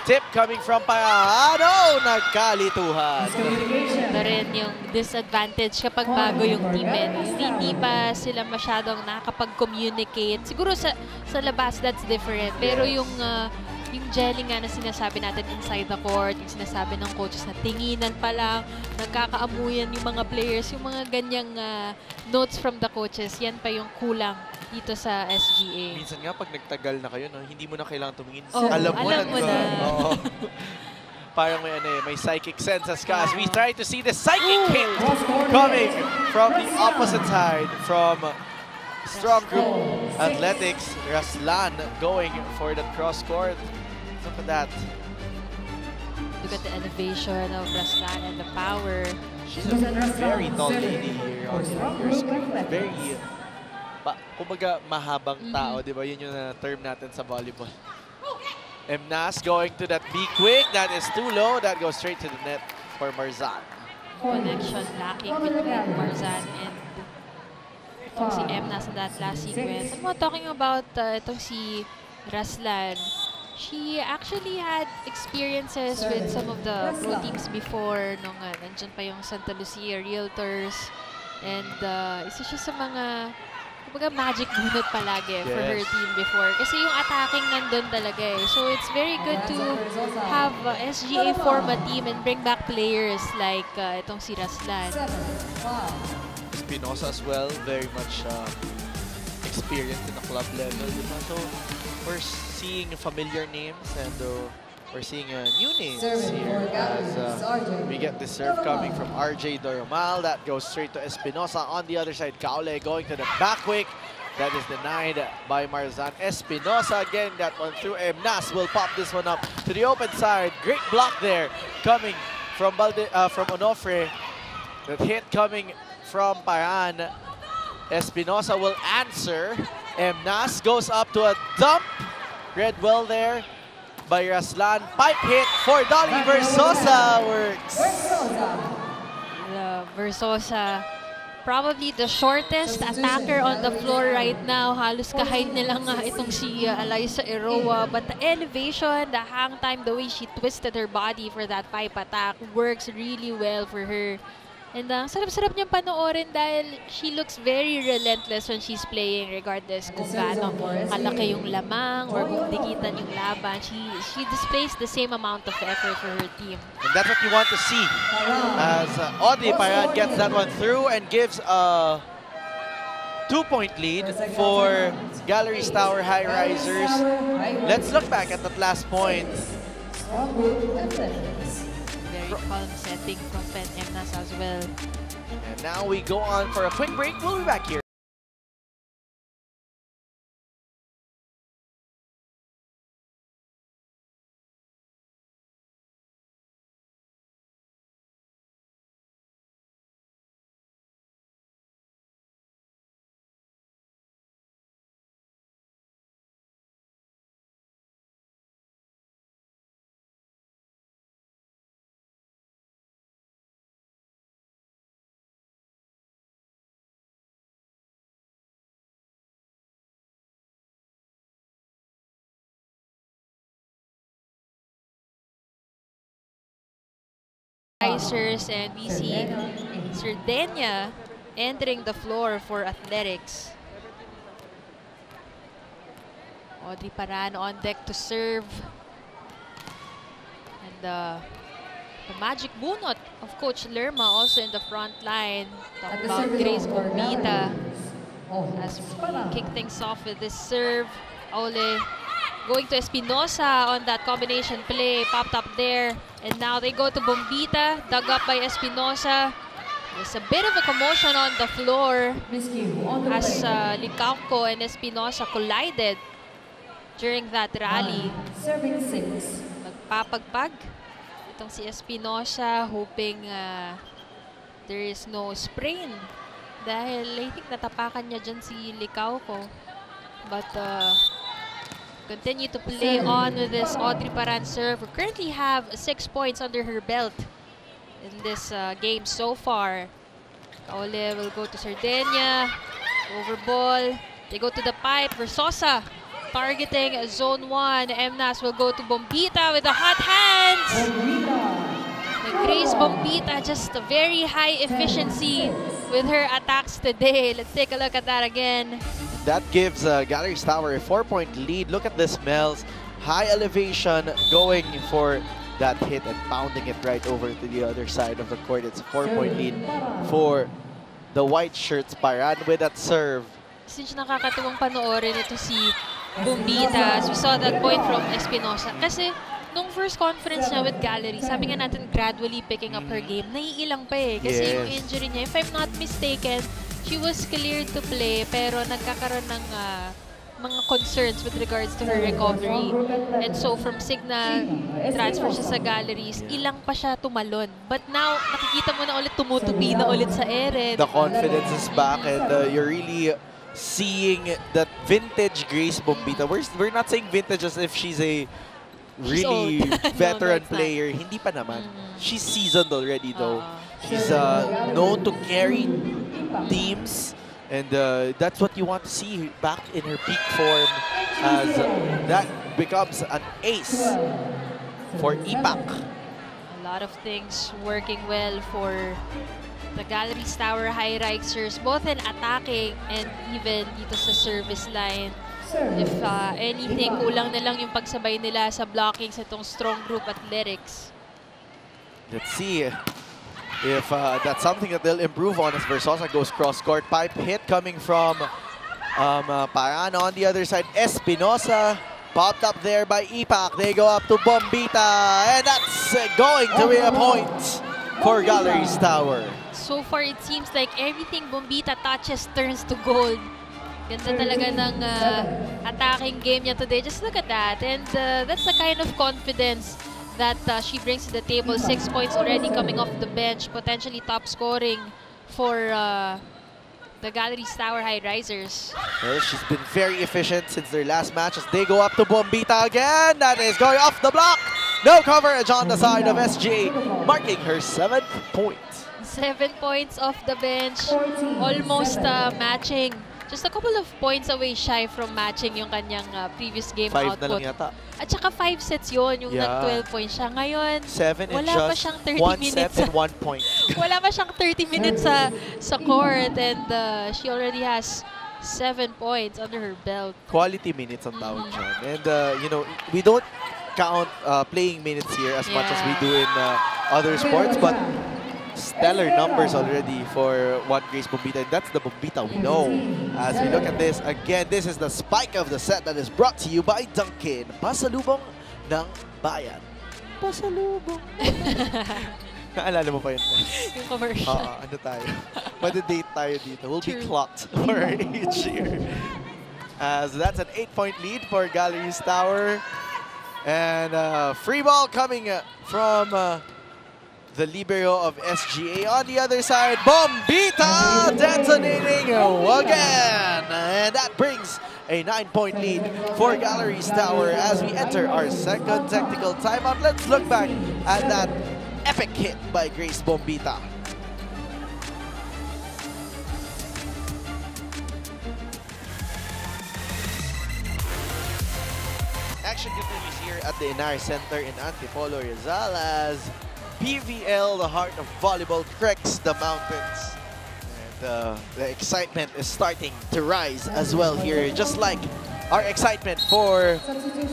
Tip coming from Payano. Nagkalituhan. Ito rin yung disadvantage kapag bago yung team. Hindi pa sila masyadong nakakapag-communicate. Siguro sa labas, that's different. Pero yung jelly nga na sinasabi natin inside the court, yung sinasabi ng coaches na tinginan pa lang, nagkakaamuyan yung mga players, yung mga ganyang notes from the coaches, yan pa yung kulang dito sa SGA. Minsan nga pag nagtagal na kayo, no, hindi mo na kailangan tumingin. Oh, alam mo na. Oh. Parang may psychic sense as we try to see the psychic hit coming from the opposite side from strong group athletics. Raslan going for the cross court. Look at that. Look at the elevation of Raslan and the power. She's a very tall lady here on your screen. Very, kumbaga, mahabang tao, di ba? Yun yung term natin sa volleyball. Emnas going to that be quick. That is too low. That goes straight to the net for Marzan. Connection lacking between Marzan and itong si Emnas in that last sequence. And talking about itong si Raslan, she actually had experiences with some of the pro teams before nung nandyan pa yung Santa Lucia Realtors. And isa siya sa mga kumbaga magic bunot palagi for her team before. Kasi yung attacking nandun talaga eh. So it's very good to have SGA form a team and bring back players like itong si Raslan. Espinosa as well, very much experienced in the club level. Diba? So we're seeing familiar names and we're seeing new names here as we get the serve coming from RJ Doromal. That goes straight to Espinosa. On the other side, Kaule going to the back quick. That is denied by Marzan. Espinosa again, that one through. Emnas will pop this one up to the open side. Great block there coming from Onofre. That hit coming from Paran. Espinosa will answer. Emnas goes up to a dump. Read well there by Raslan. Pipe hit for Dolly Versosa works. Versosa, probably the shortest attacker on the floor right now. Halos kahide nila nga itong si Alyssa Eroa. But the elevation, the hang time, the way she twisted her body for that pipe attack works really well for her. And sarap-sarap niyang panoorin dahil she looks very relentless when she's playing regardless kung gaano kalaki yung lamang or kung dikitan yung laban. She displays the same amount of effort for her team. And that's what you want to see as Audrey Paran gets that one through and gives a 2-point lead for Galeries Tower Highrisers. Let's look back at that last point. Very calm setting from Emnas as well. And now we go on for a quick break. We'll be back here. And we see Sardenia entering the floor for athletics. Audrey Paran on deck to serve. And the magic bunot of Coach Lerma also in the front line. Talk about Grace Bombita as we kick things off with this serve. Ole going to Espinosa on that combination play, popped up there. And now they go to Bombita, dug up by Espinosa. There's a bit of a commotion on the floor as Licauco and Espinosa collided during that rally. Nagpapagpag itong si Espinosa, hoping there is no sprain. Dahil I think natapakan niya dyan si Licauco. But continue to play on with this Audrey Paran serve. We currently have 6 points under her belt in this game so far. Kaole will go to Sardenia. Over ball. They go to the pipe. Versosa targeting zone 1. Emnas will go to Bombita with the hot hands. Grace Bombita, just a very high efficiency with her attacks today. Let's take a look at that again. That gives Galeries Tower a 4-point lead. Look at this, Mel's high elevation going for that hit and pounding it right over to the other side of the court. It's a 4-point lead for the white shirts. Paran with that serve. Since nakakatuwang panoorin ito si Bombita, as we saw that point from Espinosa. Kasi nung first conference niya with Gallery, sabi nga natin gradually picking up her game. Naiilang pa eh. Kasi yung injury niya, if I'm not mistaken, she was cleared to play pero nagkakaroon ng mga concerns with regards to her recovery. And so from Signal, transfer siya sa Galleries, ilang pa siya tumalon. But now, nakikita mo na ulit tumutupi na ulit sa ere. The confidence is back and you're really seeing that vintage Grace Bombita. We're not saying vintage as if she's a really veteran player. Hindi pa naman. She's seasoned already though. She's known to carry teams. And that's what you want to see back in her peak form as that becomes an ace for Ipak. A lot of things working well for the Galeries Tower Highrisers, both in attacking and even dito sa service line. If anything, kulang na lang yung pagsabay nila sa blocking sa itong strong group athletics. Let's see if that's something that they'll improve on as Versosa goes cross-court. Pipe hit coming from Parana on the other side. Espinosa popped up there by Ipak. They go up to Bombita, and that's going to be a point for Galeries Tower. So far, it seems like everything Bombita touches turns to gold. Ganda talaga ng attacking game niya today. Just look at that. And that's the kind of confidence that she brings to the table. 6 points already coming off the bench. Potentially top scoring for the Galeries Tower Highrisers. Well, she's been very efficient since their last match as they go up to Bombita again. That is going off the block. No coverage on the side of SGA, marking her 7th point. 7 points off the bench. Almost matching. Just a couple of points away shy from matching yung kanyang previous game 5 output. na lang yata. At saka 5 sets yun, yung nag-12 points siya. Ngayon, 7 wala in pa just siyang 30 1 minutes. set and 1 point. Wala pa siyang 30 minutes sa court and she already has 7 points under her belt. Quality minutes ang tawag dyan. And, you know, we don't count playing minutes here as much as we do in other sports, but stellar numbers already for one Grace Bombita, and that's the Bombita we know. As we look at this, again, this is the spike of the set that is brought to you by Dunkin. Pasalubong ng bayan. Pasalubong. Naalala mo pa yun? Yung commercial. Ano tayo? Mada-date tayo dito. We'll be clocked for each year. As that's an 8-point lead for Galeries Tower. And free ball coming from the libero of SGA. On the other side, Bombita detonating again. And that brings a 9-point lead for Galeries Tower as we enter our second technical timeout. Let's look back at that epic hit by Grace Bombita. Action continues here at the Inares Center in Antipolo, Rizal as PVL, the heart of volleyball, treks the mountains. And the excitement is starting to rise as well here, just like our excitement for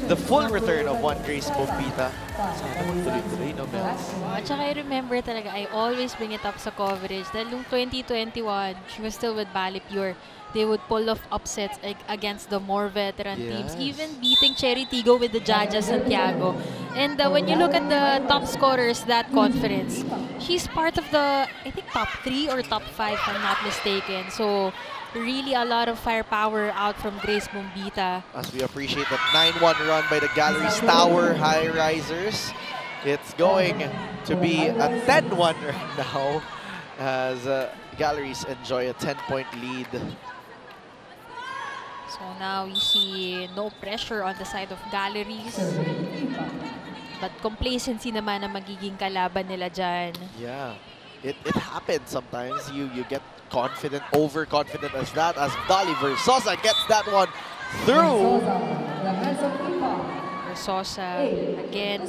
the full return of one Grace Bombita. Sana magtuloy-tuloy, no, Mels? At saka I remember talaga, I always bring it up sa coverage. Dahil nung 2021, she was still with Bali Pure. They would pull off upsets against the more veteran teams, even beating Cherry Tigo with the Jaja Santiago. And when you look at the top scorers that conference, she's part of the, I think, top 3 or top 5, if I'm not mistaken. So, really a lot of firepower out from Grace Bombita. As we appreciate that 9-1 run by the Galeries Tower Highrisers. It's going to be a 10-1 right now as Galeries enjoy a 10-point lead. So now we see no pressure on the side of Galeries. But complacency naman ang magiging kalaban nila dyan. Yeah, it happens sometimes. You get confident, overconfident as that, as Dolly Versosa gets that one through. Versosa, again,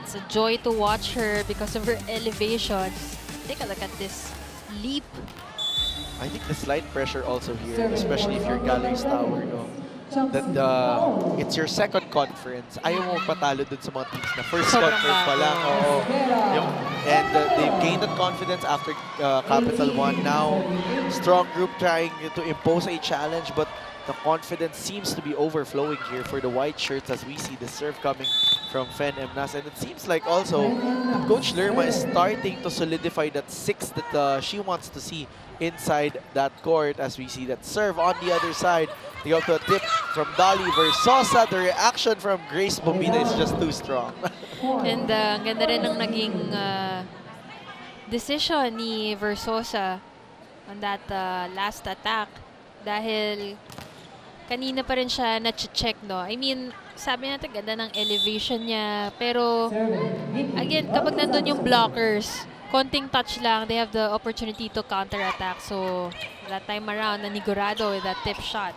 it's a joy to watch her because of her elevation. Take a look at this leap. I think the slight pressure also here, especially if you're Galeries Tower, no? That it's your second conference. Ayaw mo patalo dun sa mga teams na first conference pa lang. And they've gained that confidence after Capital One. Now, strong group trying to impose a challenge, but the confidence seems to be overflowing here for the white shirts as we see the serve coming from Fen Emnas. And it seems like also Coach Lerma is starting to solidify that 6 that she wants to see inside that court as we see that serve on the other side They go to a tip from Dolly Versosa. The reaction from Grace Bombita is just too strong. And ang ganda rin ng naging decision ni Versosa on that last attack. Dahil kanina pa rin siya na-check, no? I mean, sabi natin ganda ng elevation niya. Pero, again, kapag nandun yung blockers, konting touch lang, they have the opportunity to counter-attack. So, that time around, nanigurado with that tip shot.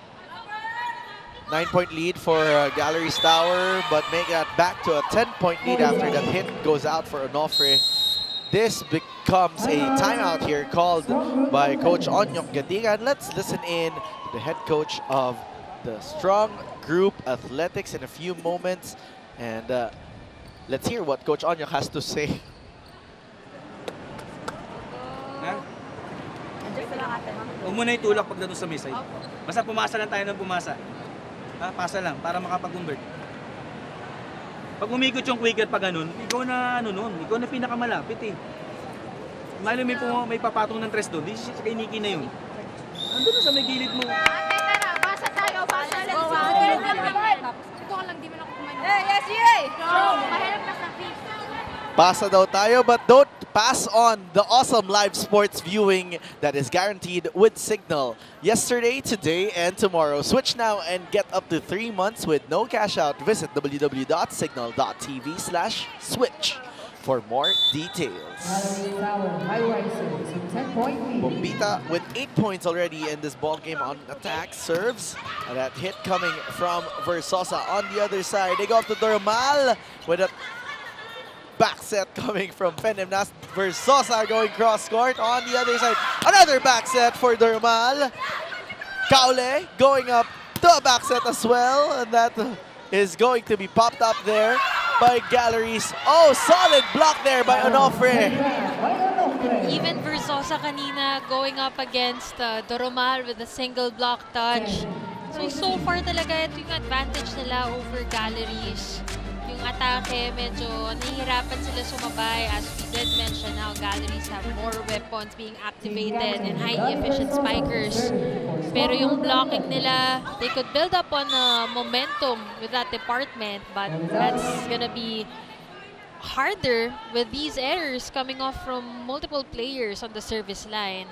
9-point lead for Galeries Tower, but make that back to a 10-point lead after that hit goes out for Onofre. This becomes a timeout here called by Coach Onyok Gadigan. Let's listen in to the head coach of the Strong Group Athletics in a few moments. And let's hear what Coach Onyok has to say. Huwag mo na itulak pag doon sa may side. Basta pumasa lang tayo ng pumasa. Ha? Pasa lang para makapag-convert. Pag umikot yung quicker pa ganun, ikaw na ano nun, ikaw na pinakamalapit eh. Malo may papatong ng tres doon, di siya kay Nikki na yun. Andun na sa may gilid mo. Basa tayo, basa. Let's go. Ito ka lang, di mo na kumain. Yes, yay! Mahirap na sa feet. Pasa daw tayo, but don't pass on the awesome live sports viewing that is guaranteed with Signal. Yesterday, today, and tomorrow. Switch now and get up to 3 months with no cash out. Visit www.signal.tv/switch for more details. Bombita with 8 points already in this ball game on attack. Serves. And that hit coming from Versosa on the other side. They go up to Dormal with a back set coming from Penemnas. Versosa going cross-court on the other side. Another back set for Dormal. Kaule going up to a back set as well. And that is going to be popped up there by Galeries. Oh, solid block there by Onofre. Even Versosa kanina going up against Doromal with a single block touch. So far talaga ito yung advantage nila over Galeries. Yung atake, medyo nahihirapan sila sumabay. As we did mention, now Galeries have more weapons being activated and highly efficient spikers. Pero yung blocking nila, they could build up on momentum with that department, but that's gonna be harder with these errors coming off from multiple players on the service line.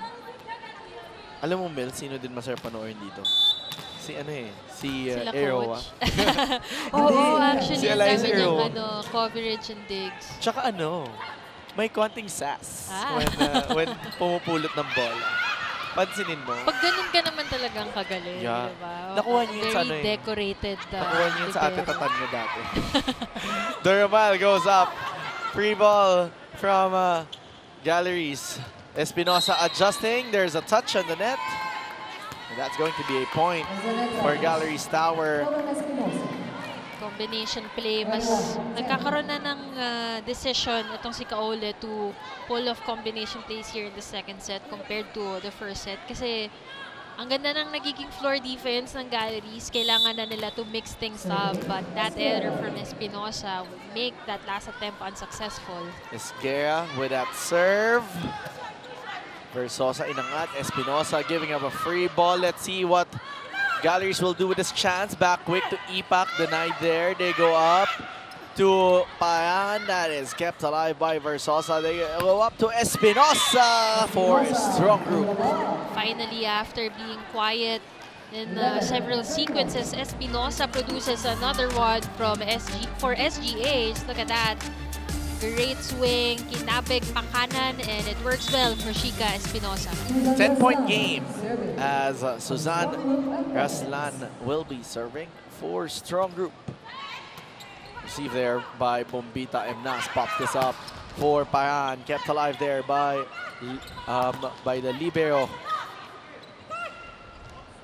Alam mo, Mel, sino din masarap panoorin dito? Si ano eh, si Sila Aeroa. Oo, actually, Si ang Eliza dami niyang Aeroa. coverage and digs. Tsaka ano, may konting sass Ah. when pumupulot ng bola. Pansinin mo. Pag ganun ka naman talagang kagaling, Yeah. diba? Nakuha niya yun sa ano Very eh. decorated. Nakuha niya yun sa ate libero. tatan niya dati. Dormal goes up. Free ball from Galeries. Espinosa adjusting. There's a touch on the net. And that's going to be a point for Galeries Tower. Combination play, mas nagkakaroon na ng decision itong si Kaole to pull off combination plays here in the second set compared to the first set. Kasi ang ganda ng nagiging floor defense ng Galeries. Kailangan na nila to mix things up. But that error from Espinosa would make that last attempt unsuccessful. Esguerra with that serve. Versosa inangat. Espinosa giving up a free ball. Let's see what Galeries will do with this chance. Back quick to Ipak. Denied there. They go up to Payan. That is kept alive by Versosa. They go up to Espinosa for a strong group. Finally, after being quiet in several sequences, Espinosa produces another one from SGA. Just look at that. Great swing, kinabig pakanan, and it works well for Shika Espinosa. 10-point game as Suzanne Raslan will be serving for strong group. Received there by Bombita Emnas. Pops this up for Payan. Kept alive there by the libero.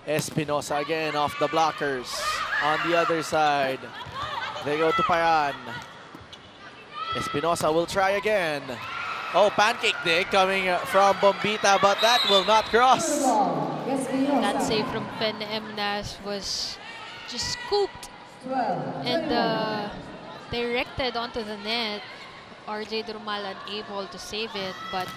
Espinosa again off the blockers. On the other side, they go to Payan. Espinosa will try again. Oh, pancake dig coming from Bombita, but that will not cross. That save from Pen Emnas was just scooped and directed onto the net. RJ Durmal unable to save it, but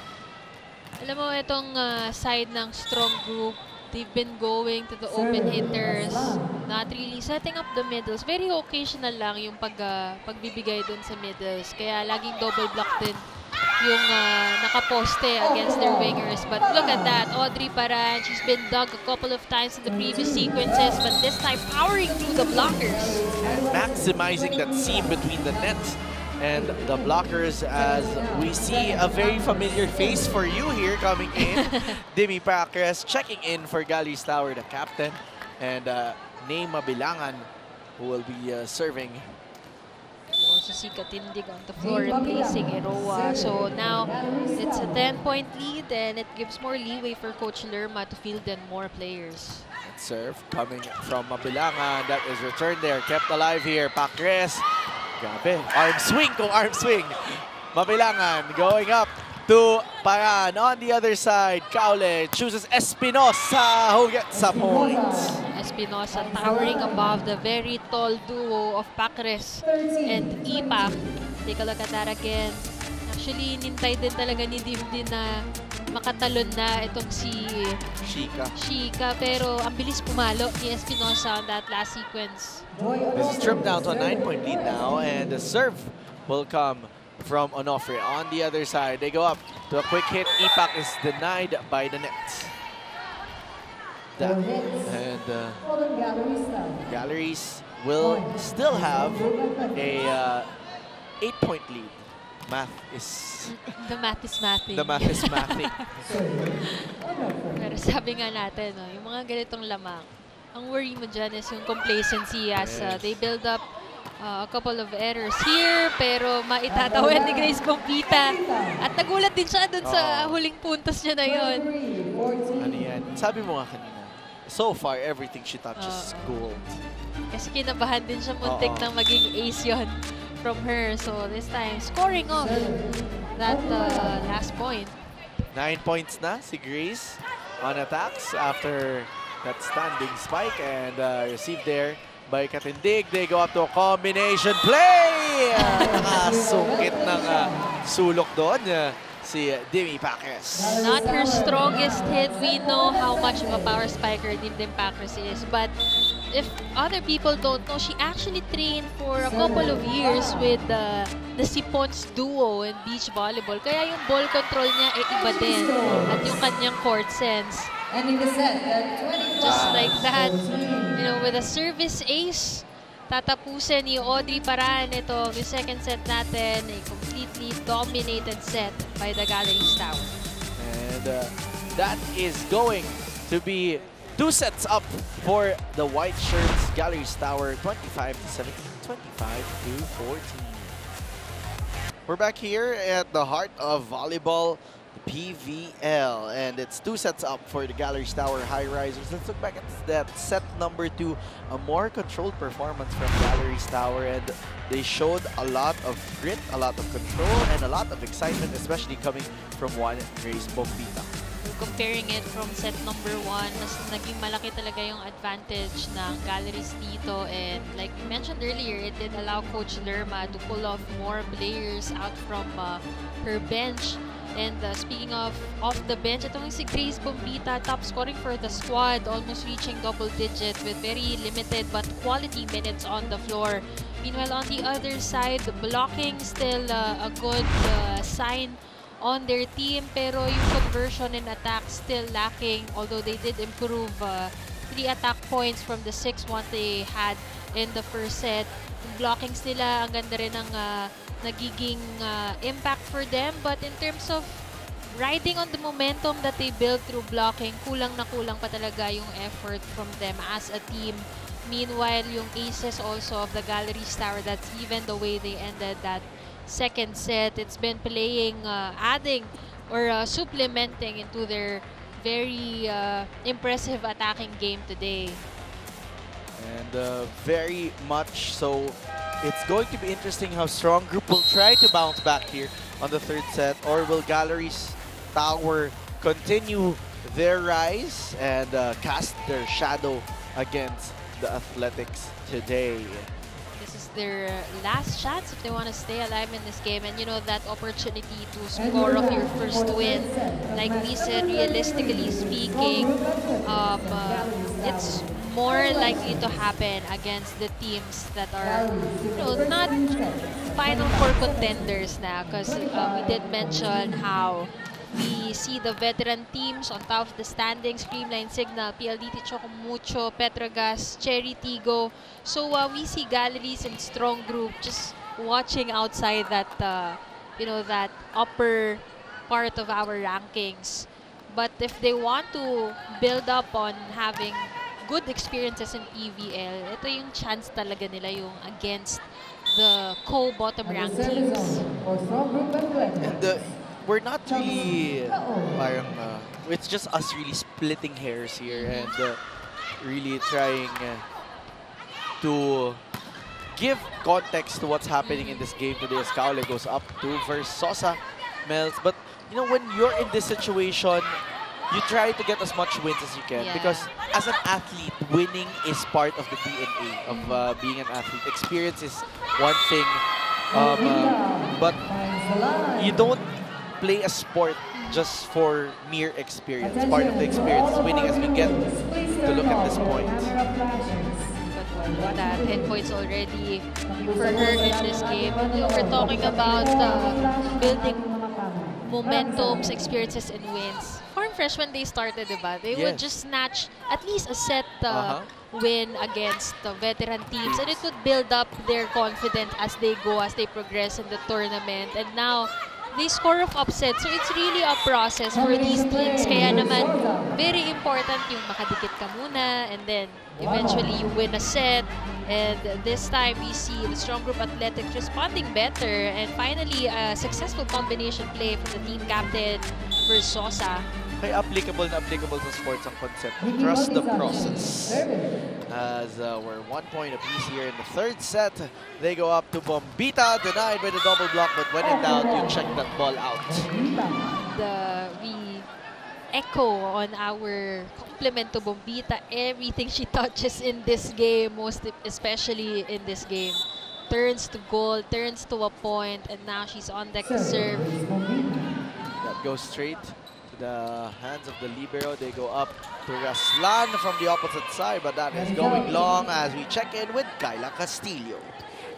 alam mo itong side ng strong group, they've been going to the open hitters, not really setting up the middles. Very occasional lang yung pagbibigay dun sa middles. Kaya laging double block din yung nakaposte against their wingers. But look at that, Audrey Paran, she's been dug a couple of times in the previous sequences, but this time powering through the blockers. And maximizing that seam between the nets and the blockers, as we see a very familiar face for you here coming in. Demi Pacres checking in for Galeries Tower, the captain, and Ney Mabilangan, who will be serving. You also see Katindig on the floor replacing Eroa. So now it's a 10-point lead, and it gives more leeway for Coach Lerma to field in more players. Serve coming from Mabilangan. That is returned there. Kept alive here. Pacres. Grabe. Arm swing kung arm swing. Mabilangan going up to Paran. On the other side, Caule chooses Espinosa, who gets a point. Espinosa towering above the very tall duo of Pacres and Ipak. Take a look at that again. Actually, nintay din talaga ni Divdi na makatalon na itong si Shika. Pero ang bilis pumalo ni Espinosa on that last sequence. This is trimmed down to a 9-point lead now, and the serve will come from Onofre. On the other side, they go up to a quick hit. Ipak is denied by the nets. And Galleries will still have a 8-point lead. The math is mathing. The math is mathing. Pero sabi nga natin, no, yung mga ganitong lamang, ang worry mo dyan is yung complacency as they build up a couple of errors here, pero maitatawid ni Grace Bombita. At nagulat din siya dun sa huling puntos niya na yun. Ano yan? Sabi mo nga kanina, so far, everything she touches is gold. Kasi kinabahan din siya muntik nang maging ace yun from her. So this time, scoring off that last point. 9 points na si Grace on attacks after that standing spike, and received there by Katindig. They go up to a combination play! Nakasungkit ng sulok doon si Demi Pacres. Not her strongest hit. We know how much of a power spiker Demi Pacres is, but if other people don't know, she actually trained for a couple of years with the Sipons duo in beach volleyball. Kaya yung ball control niya iba din. At yung kanyang court sense. Just like that, you know, with a service ace, tatapusin ni Audrey Paran ito, the second set natin, a completely dominated set by the Galeries Tower. And that is going to be 2 sets up for the white shirts. Galeries Tower 25-17, 25-14. We're back here at the heart of volleyball, the PVL, and it's 2 sets up for the Galeries Tower Highrisers. Let's look back at that set number 2, a more controlled performance from Galeries Tower, and they showed a lot of grit, a lot of control, and a lot of excitement, especially coming from one Grace Bombita. Comparing it from set number 1, mas naging malaki talaga yung advantage ng Galeries dito, and like we mentioned earlier, it did allow Coach Lerma to pull off more players out from her bench. And speaking of off the bench, itong si Grace Bombita, top scoring for the squad, almost reaching double digit with very limited but quality minutes on the floor. Meanwhile, on the other side, the blocking still a good sign on their team, pero yung conversion and attack still lacking, although they did improve 3 attack points from the 6 ones they had in the first set. Yung blockings nila, ang ganda rin ng nagiging impact for them, but in terms of riding on the momentum that they built through blocking, kulang na kulang pa talaga yung effort from them as a team. Meanwhile, yung aces also of the Galeries Tower, that's even the way they ended that second set. It's been playing, adding or supplementing into their very impressive attacking game today. And very much so, it's going to be interesting how Strong Group will try to bounce back here on the third set, or will Galeries Tower continue their rise and cast their shadow against the Athletics today. This is their last chance if they want to stay alive in this game. And you know, that opportunity to score off your first win, like we said, realistically speaking, it's more likely to happen against the teams that are, you know, not Final Four contenders na, because we did mention how we see the veteran teams on top of the standings: Creamline, Signal, PLDT, Chocumucho, Petrogas, Cherry, Tigo. So we see Galeries and Strong Group just watching outside that, you know, that upper part of our rankings. But if they want to build up on having good experiences in PVL, ito yung chance talaga nila, yung against the co-bottom ranked teams. And we're not really, parang, it's just us really splitting hairs here and really trying to give context to what's happening in this game today as Kaole goes up to Versosa, Mels. But you know, when you're in this situation, you try to get as much wins as you can, because as an athlete, winning is part of the DNA of being an athlete. Experience is one thing, but you don't play a sport just for mere experience. Part of the experience is winning, as we get to look at this point. But that 10 points already for her in this game. We're talking about building momentums, experiences, and wins. Farm Fresh, when they started, diba, they would just snatch at least a set win against veteran teams, and it would build up their confidence as they go, as they progress in the tournament. And now, they score of upset. So it's really a process for these teams. Kaya naman, very important yung makadikit ka muna, and then eventually you win a set. And this time we see the Strong Group Athletics responding better, and finally a successful combination play from the team captain Versosa. Kaya applicable sa sports ang concept. Trust the process. As we're 1 point apiece here in the third set, they go up to Bombita, denied by the double block, but when in doubt, you check that ball out. We echo on our compliment to Bombita. Everything she touches in this game, most especially in this game, turns to goal, turns to a point, and now she's on deck to serve. That goes straight to the hands of the libero. They go up to Raslan from the opposite side, but that is going long as we check in with Kyla Castillo.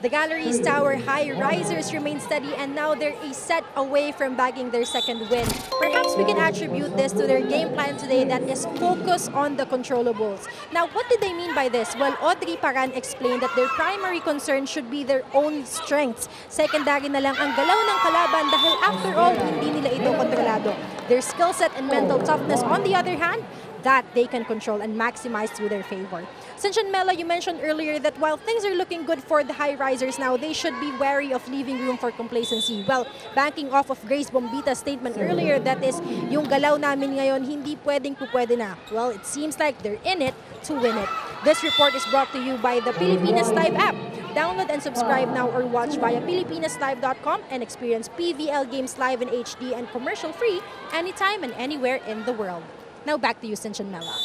The Galeries Tower Highrisers remain steady, and now they're a set away from bagging their second win. Perhaps we can attribute this to their game plan today that is focused on the controllables. Now, what did they mean by this? Well, Audrey Paran explained that their primary concern should be their own strengths. Secondary na lang ang galaw ng kalaban dahil after all, hindi nila ito kontrolado. Their skill set and mental toughness, on the other hand, that they can control and maximize to their favor. Sinchan Mela, you mentioned earlier that while things are looking good for the Highrisers now, they should be wary of leaving room for complacency. Well, banking off of Grace Bombita's statement earlier, that is, yung galaw namin ngayon, hindi pwedeng pupwede na. Well, it seems like they're in it to win it. This report is brought to you by the Pilipinas Live app. Download and subscribe now or watch via PilipinasLive.com and experience PVL games live in HD and commercial-free anytime and anywhere in the world. Now back to you, Sinchan Mela.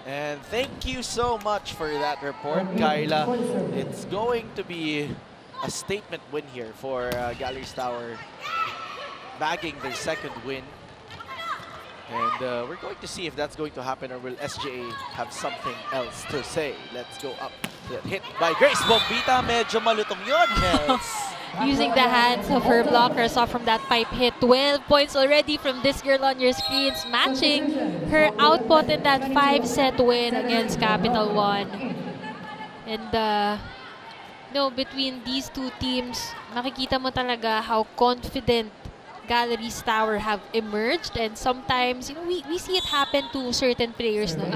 And thank you so much for that report, Kyla. It's going to be a statement win here for Galeries Tower, bagging their second win. And we're going to see if that's going to happen, or will SGA have something else to say. Let's go up to that hit by Grace Bombita. Medyo malutong yun, Nels. Using the hands of her blockers off from that pipe hit. 12 points already from this girl on your screens, matching her output in that 5-set win against Capital One. And no, between these two teams, makikita mo talaga how confident Galeries Tower have emerged. And sometimes, you know, we see it happen to certain players, no?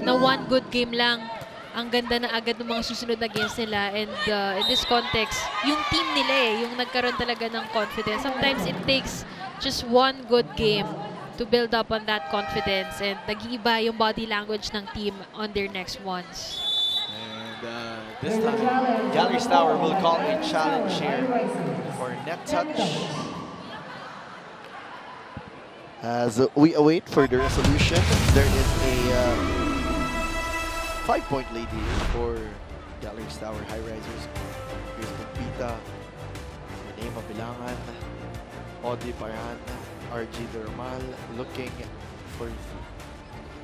Na one good game lang, ang ganda na agad ng mga susunod na games nila. And in this context, yung team nila yung nagkaroon talaga ng confidence. Sometimes it takes just one good game to build up on that confidence, and nag-iiba yung body language ng team on their next ones. And this time, Galeries Tower will call a challenge here for net touch. As we await for the resolution, there is a 5-point lead here for Galeries Tower Highrisers. Bombita, Renee Mabilangan, Audrey Paran, RG Dermal looking for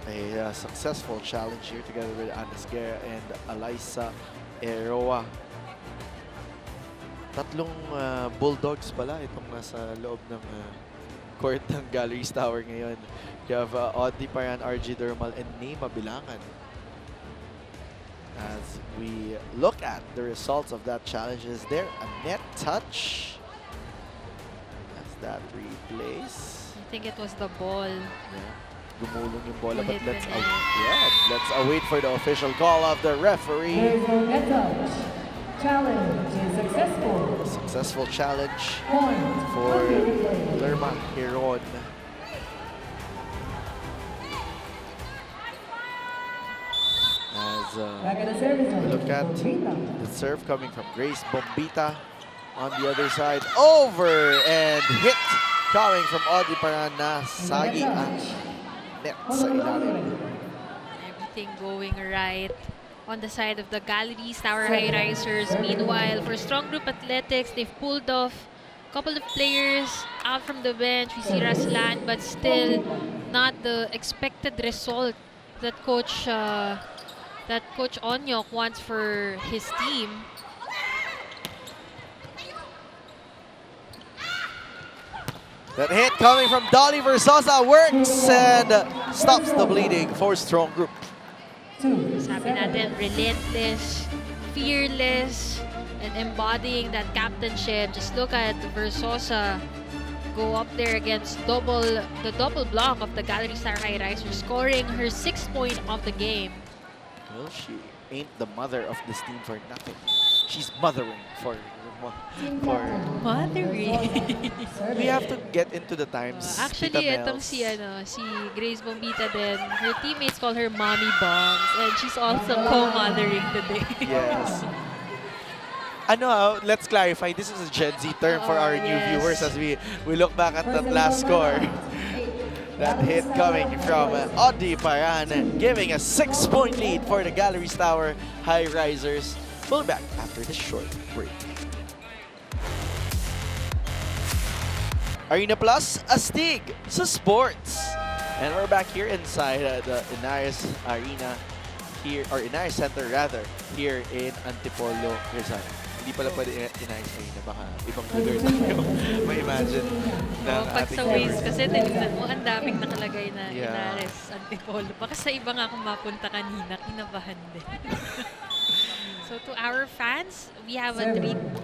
a successful challenge here together with Anas Guerra and Alyssa Eroa. Tatlong Bulldogs pala itong nasa loob ng court ng Galeries Tower ngayon. You have Audrey Paran, RG Dermal, and Renee Mabilangan. As we look at the results of that challenge, is there a net touch? As that replays. I think it was the ball. Yeah. Gumulong yung bola, but Hit let's the net. let's await for the official call of the referee. Challenge is successful. Successful challenge Point for Untitled. Lerma Hiron. As we look at the serve coming from Grace Bombita on the other side, over and hit coming from Audrey Parana. Sagi ang net sa ilalim. Everything going right on the side of the Galeries Tower Highrisers. Meanwhile, for Strong Group Athletics, they've pulled off a couple of players out from the bench. We see Raslan, but still not the expected result that Coach Onyok wants for his team. That hit coming from Dolly Versosa works and stops the bleeding for Strong Group. Sabi natin, relentless, fearless, and embodying that captainship. Just look at Versosa go up there against the double block of the Galeries Tower Highrisers, scoring her 6th point of the game. Well, she ain't the mother of this team for nothing. She's mothering for Mothering. we have to get into the times. Actually, Tita itong Mels. si Grace Bombita din, her teammates call her Mommy Bombs, and she's also co-mothering today. Yes. Let's clarify. This is a Gen Z term for our new viewers as we look back at that last score. That hit coming from Audrey Paran, giving a 6-point lead for the Galeries Tower Highrisers. We'll be back after this short break. Arena Plus, astig sa sports. And we're back here inside the Inares Arena here, or Inares Center rather, here in Antipolo, Rizal. Hindi pala pwede Inares Arena, baka ibang lugar tayo ma-imagine ng Pag ating sa Waze, viewers. kasi tinignan mo, ang daming nakalagay na Yeah. Inares, Antipolo. Baka sa iba nga kung mapunta kanina, kinabahan din. So to our fans, we have a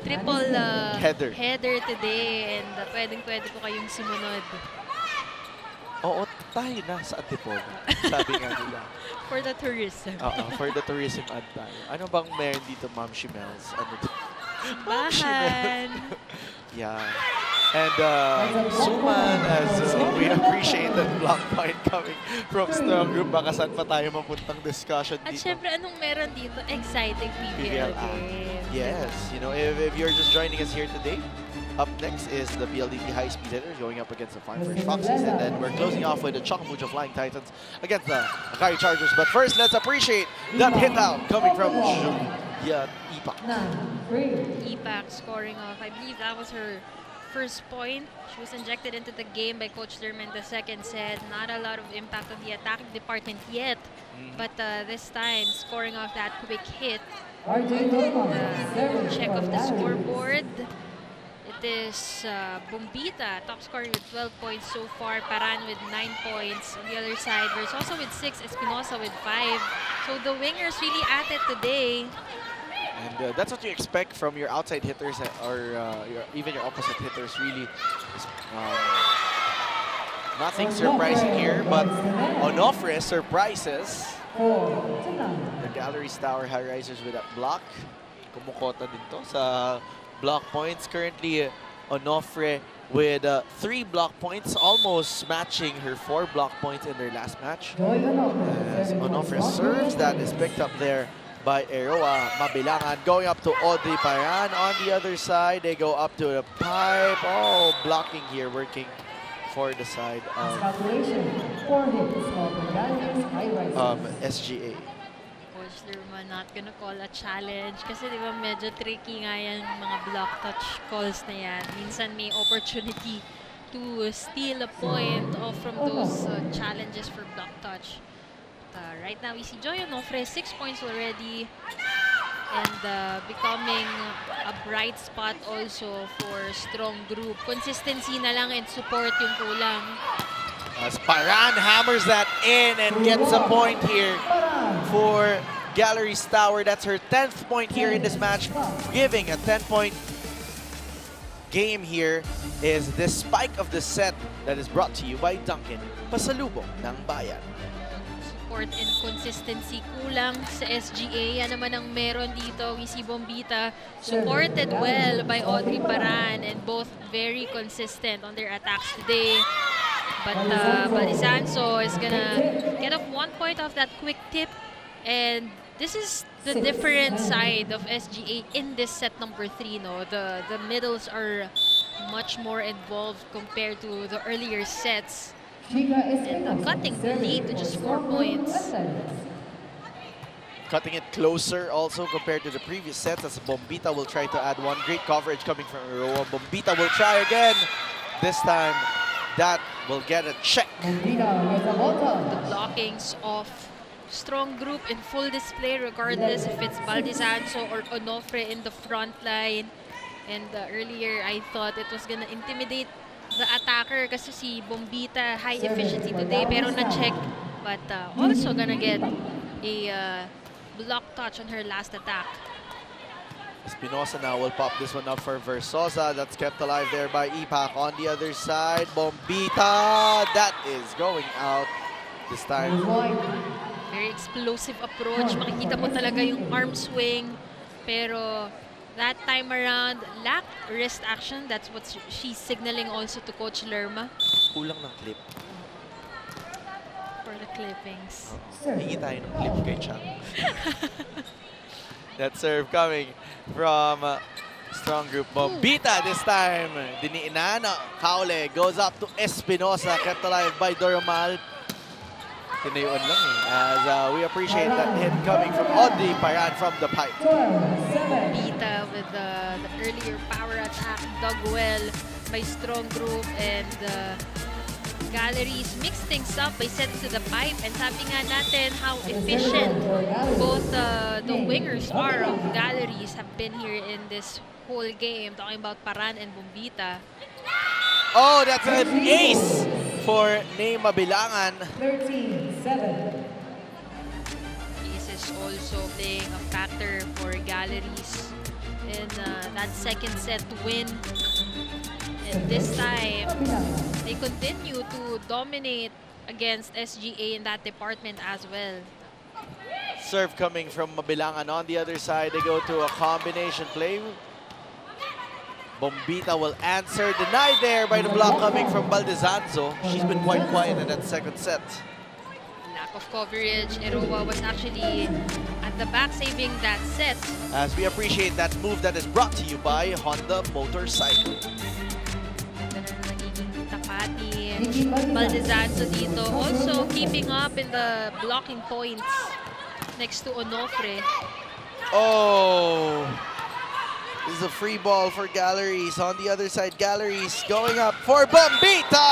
triple header today, and pwedeng-pwede po kayong sumunod. Oo, tayo na sa Antipolo. Sabi nga nila. For the tourism. For the tourism ad tayo. Ano bang meron dito, Ma'am Shimels? Ano to? Bahan. Yeah. And Suman, as we appreciate that block point coming from Strong Group, baka saan pa tayo mapuntang discussion At dito. syempre, anong meron dito? Exciting PVL game. Yes, you know, if you're just joining us here today, up next is the PLDT High Speed Hitters going up against the Farm Fresh Foxes, and then we're closing off with the Chakamucho Flying Titans against the Akari Chargers. But first, let's appreciate that hit out coming from Julia Ipak. Ipak scoring off. I believe that was her first point. She was injected into the game by Coach Lerman the second set. Not a lot of impact on the attacking department yet, but this time scoring off that quick hit. Check of the scoreboard. It is Bombita, top scorer with 12 points so far. Paran with 9 points. On the other side, Versosa with 6, Espinosa with 5. So the wingers really at it today. And that's what you expect from your outside hitters or even your opposite hitters, really. Nothing surprising here, but Onofre surprises the Galeries Tower Highrisers with that block. Kumukota din to sa block points. Currently, Onofre with 3 block points, almost matching her 4 block points in their last match. As Onofre serves, that is picked up there by Eroa Mabilangan, going up to Audrey Paran. On the other side, they go up to the pipe. Oh, blocking here, working for the side of SGA. Coach Lerma not gonna call a challenge kasi di ba medyo tricky nga yan mga block touch calls na yan. Minsan may opportunity to steal a point off from those challenges for block touch. But, right now we see Joy Onofre 6 points already and becoming a bright spot also for strong group. Consistency na lang and support yung kulang. As Paran hammers that in and gets a point here for Galeries Tower. That's her 10th point here in this match, giving a 10-point game here is this spike of the set that is brought to you by Duncan, pasalubong ng bayan. Support and consistency kulang sa SGA. Yan naman ang meron dito. We see Bombita supported well by Audrey Paran and both very consistent on their attacks today. But Balizanzo is gonna get off 1 point off that quick tip, and this is the different side of SGA in this set number 3. No, the middles are much more involved compared to the earlier sets, and cutting the lead to just 4 points. Cutting it closer also compared to the previous sets as Bombita will try to add one. Great coverage coming from Iroa. Bombita will try again. This time, that will get a check. The blockings of strong group in full display regardless if it's Baldizanzo or Onofre in the front line. And earlier I thought it was gonna intimidate the attacker kasi si Bombita high efficiency today pero na-check, but also gonna get a block touch on her last attack. Espinosa now will pop this one up for Versosa. That's kept alive there by Ipak. On the other side, Bombita. That is going out this time. Very explosive approach. Makikita mo talaga yung arm swing. Pero that time around, lack wrist action. That's what she's signaling also to Coach Lerma. Kulang ng clip. For the clippings. Hingi tayo ng clip kay Chang. That serve coming from strong group. Bombita this time. Diniinan. Kaule goes up to Espinosa. Kept alive by Doromal. Tinayuan lang as we appreciate that hit coming from Audrey Paran from the pipe. Bombita with the earlier power attack dug well by strong group, and Galeries mix things up by setting to the pipe, and sabi nga natin how efficient both the wingers are of Galeries have been here in this whole game. Talking about Paran and Bombita. Oh, that's an ace for Neymar Bilangan. 13-7. Ace is also playing a factor for Galeries in that second set win. And this time, they continue to dominate against SGA in that department as well. Serve coming from Mabilangan. On the other side, they go to a combination play. Bombita will answer. Denied there by the block coming from Baldizanzo. She's been quite quiet in that second set. Lack of coverage. Eroa was actually at the back saving that set. As we appreciate that move that is brought to you by Honda Motorcycle. Baldizanzo dito also keeping up in the blocking points next to Onofre. Oh, this is a free ball for Galeries. On the other side, Galeries going up for Bombita!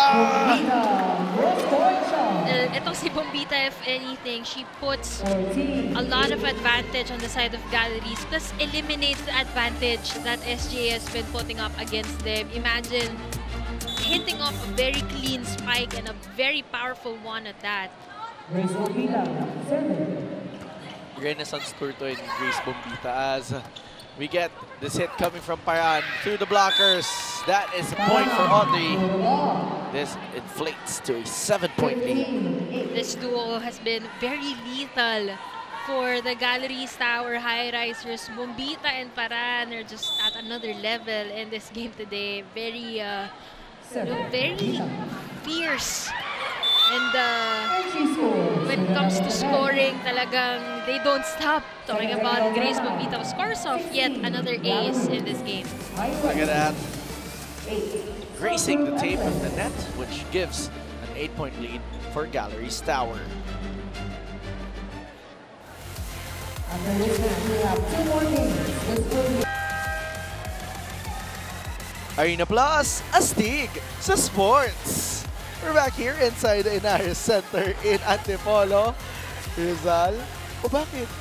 Itong si Bombita, if anything, she puts a lot of advantage on the side of Galeries, plus eliminates the advantage that SGA has been putting up against them. Imagine hitting off a very clean spike and a very powerful one at that. Renaissance tour to in Grace Bombita as we get this hit coming from Paran through the blockers. That is a point for Audrey. This inflates to a 7-point lead. This duo has been very lethal for the Galeries Tower Highrisers. Bombita and Paran are just at another level in this game today. Very fierce, and when it comes to scoring, talagang they don't stop. Talking about Grace Bombita, who scores off yet another ace in this game. Look at that. Gracing the tape of the net, which gives an 8-point lead for Galeries Tower. Arena Plus, astig sa sports. We're back here inside the Inaris Center in Antipolo. Rizal, o bakit?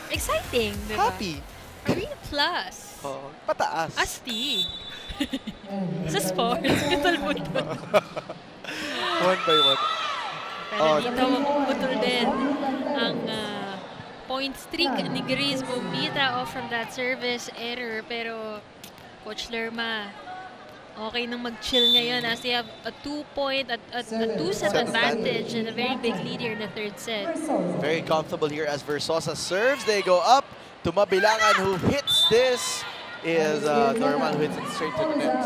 Exciting, di ba? Happy. Arena Plus. Oh, pataas. Astig. Sa sports. Putol-putol. One by one. Pero dito, putol din ang point streak ni Grace Bombita off from that service error. Pero Coach Lerma, okay nang mag-chill ngayon as they have a 2-set advantage and a very big lead here in the third set. Very comfortable here as Versosa serves. They go up to Mabilangan, who hits this. Is Normal, who hits it straight to the net.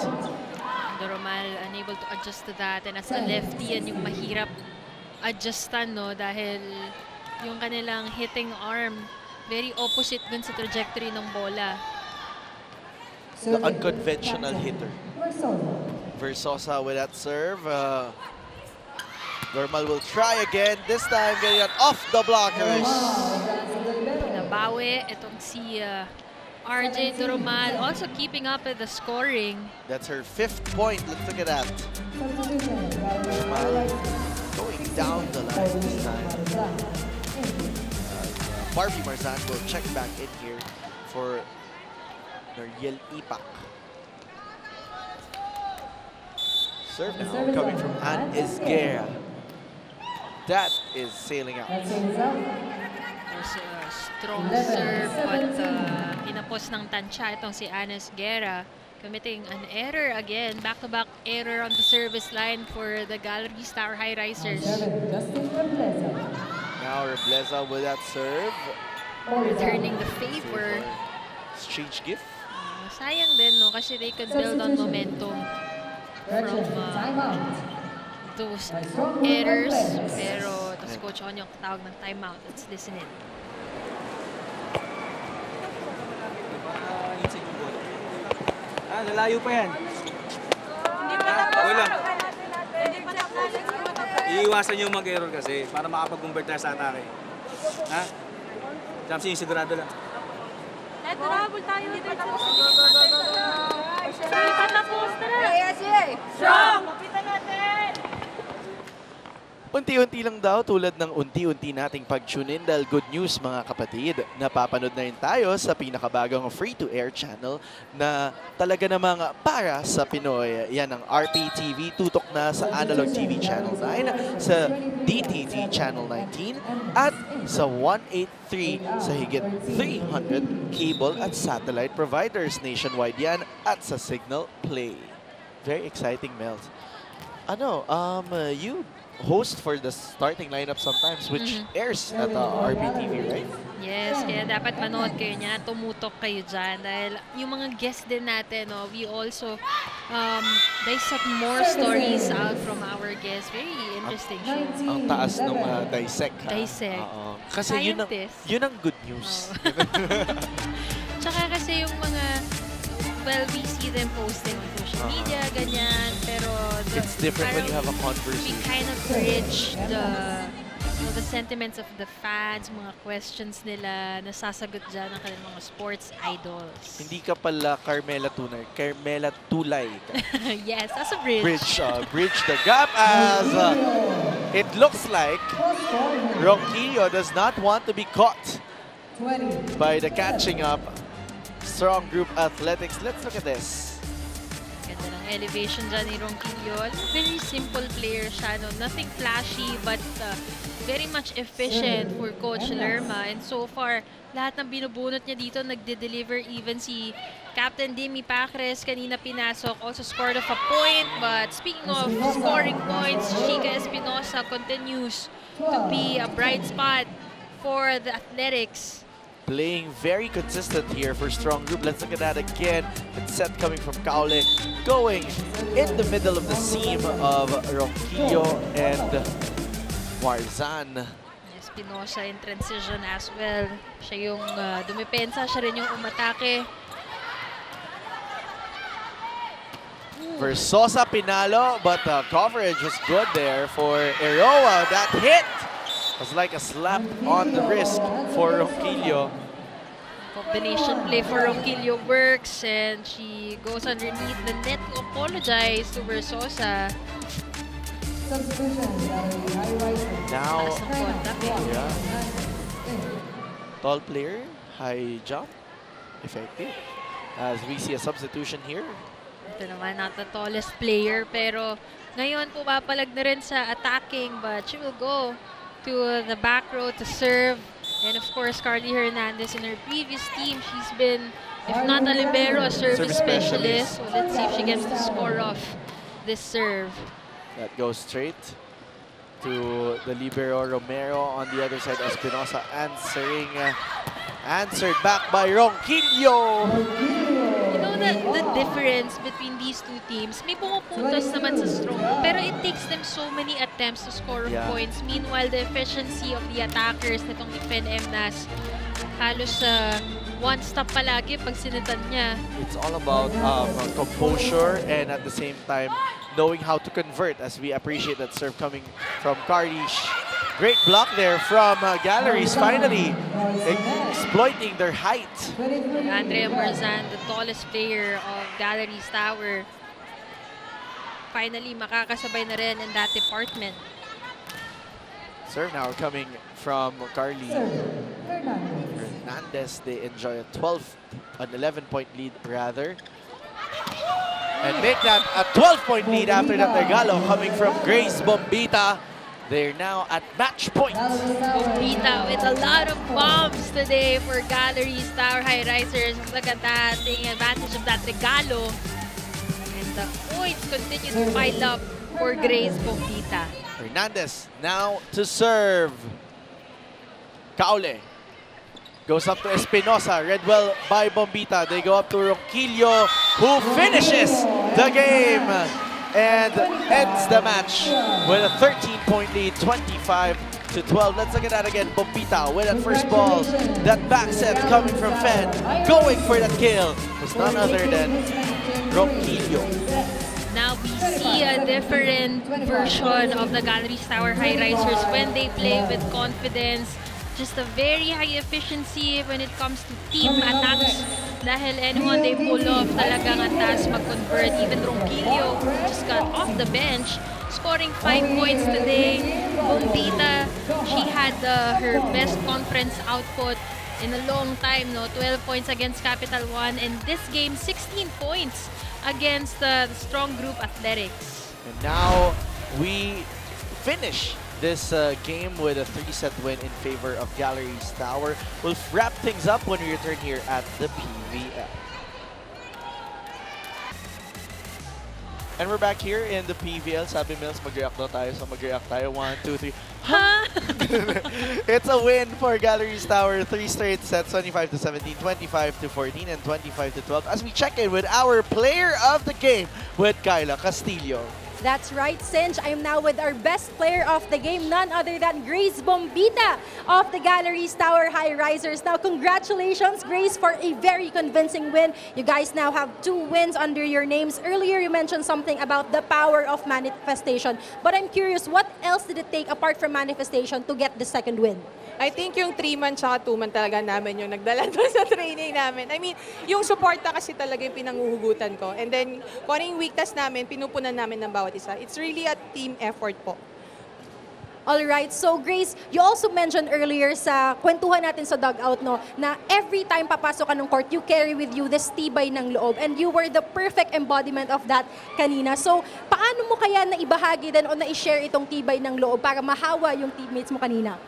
Normal unable to adjust to that, and as a lefty, yan yung mahirap adjustan, no? Dahil yung kanilang hitting arm, very opposite dun sa trajectory ng bola. The unconventional hitter. Versosa with that serve. Normal will try again. This time getting it off the blockers. Nabawi itong si RJ Normal, also keeping up with the scoring. That's her 5th point. Let's look at that. Normal going down the line this time. Barbie Marzan will check back in here for Noriel Ipak. Serve now coming from Ann Isguera. That is sailing out. There's a strong serve, but pinapos ng tansya itong si Ann Isguera, committing an error again. Back-to-back error on the service line for the Galeries Tower Highrisers. Now Rebleza with that serve. Returning the favor. Strange gift. Sayang din, no? Kasi they could build on momentum from those errors. Pero tapos Coach Onyok tawag ng timeout. Let's listen in. Lalayo pa yan. Okay lang. Iiwasan yung mag-error kasi para makapag-convert tayo sa atake. Ha? Jamsi, sigurado lang. Travel tayo dito. Lipat na poster. Strong! Lapitan natin! Unti-unti lang daw, tulad ng unti-unti nating pag-tune in dahil good news mga kapatid. Napapanood na rin tayo sa pinakabagong free-to-air channel na talaga namang para sa Pinoy. Yan ang RPTV, tutok na sa Analog TV Channel 9, sa DTT Channel 19, at sa 183 sa higit 300 cable at satellite providers nationwide yan at sa Signal Play. Very exciting, Mel. You host for the starting lineup sometimes, which airs at RPTV, right? Yes, kaya dapat manood kayo niya, tumutok kayo dyan. Dahil yung mga guests din natin, no, we also dissect more stories out from our guests. Very interesting show. Ang taas ng dissect. Dissect. Kasi yun ang good news. Tsaka kasi yung mga, well, we see them posting on social media, ganyan, pero it's different when you have a conversation. We kind of bridge the sentiments of the fans, mga questions nila, nasasagot dyan ng kanilang mga sports idols. Hindi ka pala Carmela Tunay, Carmela Tulay. Yes, that's a bridge. Bridge the gap as it looks like Ronquillo does not want to be caught by the catching up Strong Group Athletics. Let's look at this. Ganda ng elevation dyan ni Ronquillo. Very simple player siya, no? Nothing flashy, but very much efficient for Coach Lerma. And so far, lahat ng binubunot niya dito, nagde-deliver. Even si Captain Demi Pacres, kanina pinasok, also scored off a point. But speaking of scoring points, Chica Espinosa continues to be a bright spot for the Athletics. Playing very consistent here for Strong Group. Let's look at that again. It's set coming from Kaule, going in the middle of the seam of Ronquillo and Marzan. Espinosa in transition as well. Siya yung dumipensa, siya rin yung umatake. Versosa pinalo, but coverage was good there for Eroa. That hit was like a slap on the wrist for Ronquillo. Combination play for Ronquillo works, and she goes underneath the net to apologize to Versosa. Now, Taas ng contact. yeah. Tall player, high jump, effective. As we see a substitution here. Ito naman, not the tallest player, pero ngayon pumapalag na rin sa attacking, but she will go to the back row to serve. And of course, Carly Hernandez in her previous team, she's been, if not a libero, a service specialist. So let's see if she gets to score off this serve. That goes straight to the libero Romero. On the other side, Espinosa answering. Answered back by Ronquillo. You know the difference between these two teams, may pumupuntos naman sa strong, pero it takes them so many attempts to score points. Meanwhile, the efficiency of the attackers nitong Defend MNAS, halos one stop palagi pag sinitan niya. It's all about composure and at the same time knowing how to convert, as we appreciate that serve coming from Karish. Great block there from Galeries, finally exploiting their height. Andrea Marzan, the tallest player of Galeries Tower, finally makakasabay na rin in that department. Serve now coming from Carly Hernandez. They enjoy a 11-point lead rather. And make that a 12-point lead after that regalo coming from Grace Bombita. They're now at match point. Bombita with a lot of bombs today for Galeries Tower Highrisers. Look at that, taking advantage of that regalo. And the points continue to pile up for Grace Bombita. Hernandez now to serve. Kaule goes up to Espinosa, read well by Bombita. They go up to Ronquillo, who finishes the game and ends the match with a 13-point lead, 25-12. Let's look at that again. Bombita with that first ball. That back set coming from Fen, going for that kill was none other than Ronquillo. Now we see a different version of the Galeries Tower Highrisers when they play with confidence. Just a very high efficiency when it comes to team attacks. Dahil anyone they pull off, talagang ang taas mag-convert. Even Ronquillo just got off the bench, scoring 5 points today. Bombita, she had her best conference output in a long time, no? 12 points against Capital One, and this game, 16 points against the Strong Group Athletics. And now we finish this game with a 3-set win in favor of Galeries Tower. We'll wrap things up when we return here at the PVL. And we're back here in the PVL. Sabi Mills, mag-react daw tayo. So mag-react tayo. 1, 2, 3. Huh? It's a win for Galeries Tower. 3 straight sets, 25-17, 25-14, and 25-12. As we check in with our player of the game with Kyla Castillo. That's right, Sinj. I'm now with our best player of the game, none other than Grace Bombita of the Galeries Tower Highrisers. Now, congratulations, Grace, for a very convincing win. You guys now have 2 wins under your names. Earlier, you mentioned something about the power of manifestation. But I'm curious, what else did it take apart from manifestation to get the second win? I think yung 3-man tsaka 2-man talaga namin yung nagdala doon sa training namin. I mean, yung suporta kasi talaga yung pinanguhugutan ko. And then, kung ano yung weakness namin, pinupunan namin ng bawat isa. It's really a team effort po. Alright, so Grace, you also mentioned earlier sa kwentuhan natin sa dugout, no, na every time papasok ka ng court, you carry with you this tibay ng loob, and you were the perfect embodiment of that kanina. So, paano mo kaya naibahagi din o na-share itong tibay ng loob para mahawa yung teammates mo kanina?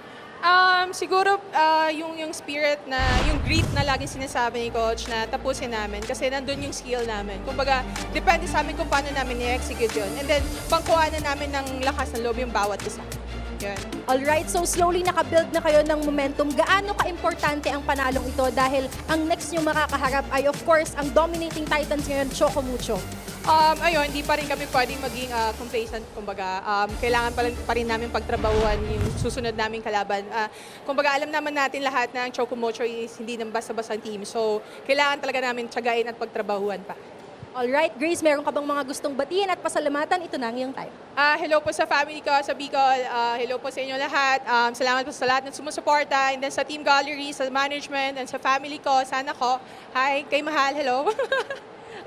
Siguro yung spirit na, yung grit na laging sinasabi ni Coach na tapusin namin kasi nandun yung skill namin. Kumbaga, depende sa amin kung paano namin i-execute yun. And then, pangkuhanan namin ng lakas ng loob yung bawat isa. Yun. Alright, so slowly nakabuild na kayo ng momentum. Gaano ka-importante ang panalong ito dahil ang next nyo makakaharap ay of course ang dominating Titans ngayon, Choco Mucho. Ayun, hindi pa rin kami pwedeng maging complacent, kumbaga. Kailangan pa rin namin pagtrabahuan yung susunod naming kalaban. Kumbaga, alam naman natin lahat na ang Choco Mocho is hindi nang basta-basta team. So, kailangan talaga namin tiyagain at pagtrabahuan pa. Alright, Grace, meron ka bang mga gustong batiin at pasalamatan? Ito na ang iyong time. Hello po sa family ko sa Bicol. Hello po sa inyo lahat. Salamat po sa lahat ng sumusuporta. And then sa Team Galeries, sa management, and sa family ko, sana ko. Hi, kay Mahal, hello.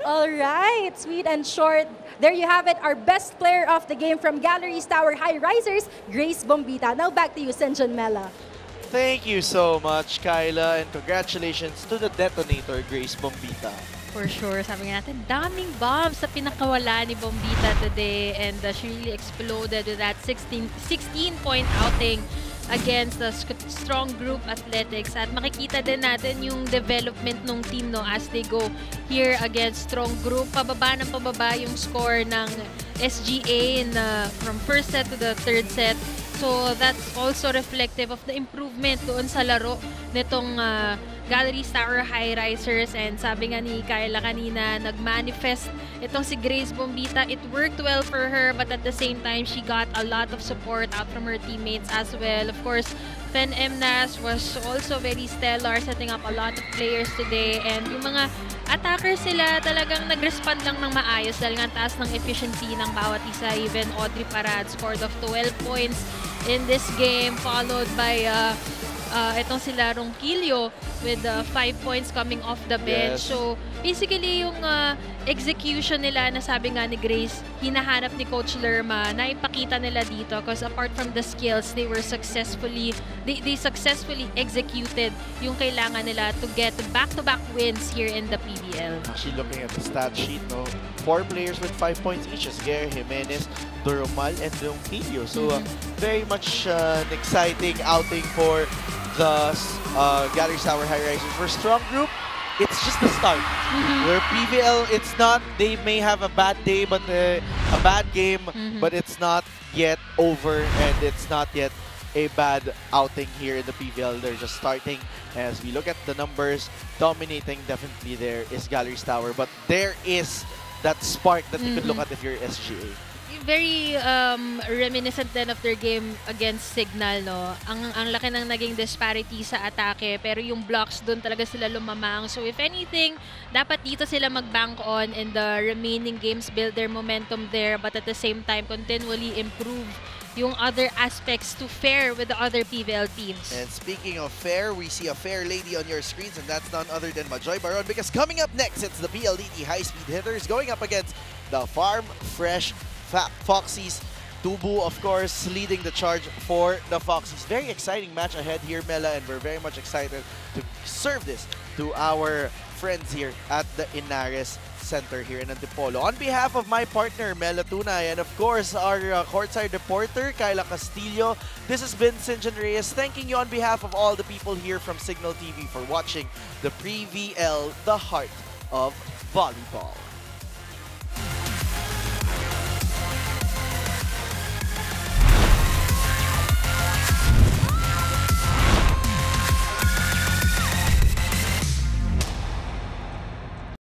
Alright, sweet and short. There you have it, our best player of the game from Galeries Tower Highrisers, Grace Bombita. Now back to you, Senjon Mela. Thank you so much, Kyla, and congratulations to the detonator, Grace Bombita. For sure, sabi nga natin, daming bombs sa pinakawala ni Bombita today, and she really exploded with that 16-point outing against the strong group athletics. At makikita din natin yung development ng team no, as they go here against strong group. Pababa ng pababa yung score ng SGA from first set to the third set. So that's also reflective of the improvement doon sa laro nitong Galeries Tower Highrisers. And sabi nga ni Kyla kanina, nag-manifest itong si Grace Bombita. It worked well for her, but at the same time, she got a lot of support out from her teammates as well. Of course, Fen Emnas was also very stellar, setting up a lot of players today. And yung mga attackers sila talagang nag-respond lang ng maayos dahil nga taas ng efficiency ng bawat isa. Even Audrey Parad scored of 12 points in this game, followed by itong sila Ronquillo with 5 points coming off the bench. Yes. So, basically yung execution nila na sabi nga ni Grace, hinahanap ni Coach Lerma, na ipakita nila dito because apart from the skills, they successfully executed yung kailangan nila to get back-to-back wins here in the PVL. Actually, looking at the stat sheet, no, 4 players with 5 points each, Gare, Jimenez, Doromal, and Ronquillo. So, very much an exciting outing for the Galeries Tower Highrisers. For strong group, it's just the start. Where PVL, it's not, they may have a bad day, but a bad game, but it's not yet over, and it's not yet a bad outing here in the PVL. They're just starting. As we look at the numbers, dominating definitely there is Galeries Tower, but there is that spark that you could look at if you're SGA. Very reminiscent din of their game against Signal, no? Ang laki ng naging disparity sa atake, pero yung blocks doon talaga sila lumamang. So if anything, dapat dito sila mag-bank on in the remaining games, build their momentum there, but at the same time, continually improve yung other aspects to fare with the other PVL teams. And speaking of fair, we see a fair lady on your screens, and that's none other than Majoy Baron, because coming up next, it's the PLDT high-speed hitters going up against the Farm Fresh Foxies. Tubu, of course, leading the charge for the Foxies. Very exciting match ahead here, Mela, and we're very much excited to serve this to our friends here at the Inares Center here in Antipolo. On behalf of my partner, Mela Tunay, and of course, our courtside reporter, Kyla Castillo, this has been Sinjan Reyes, thanking you on behalf of all the people here from Signal TV for watching the PVL, the heart of volleyball.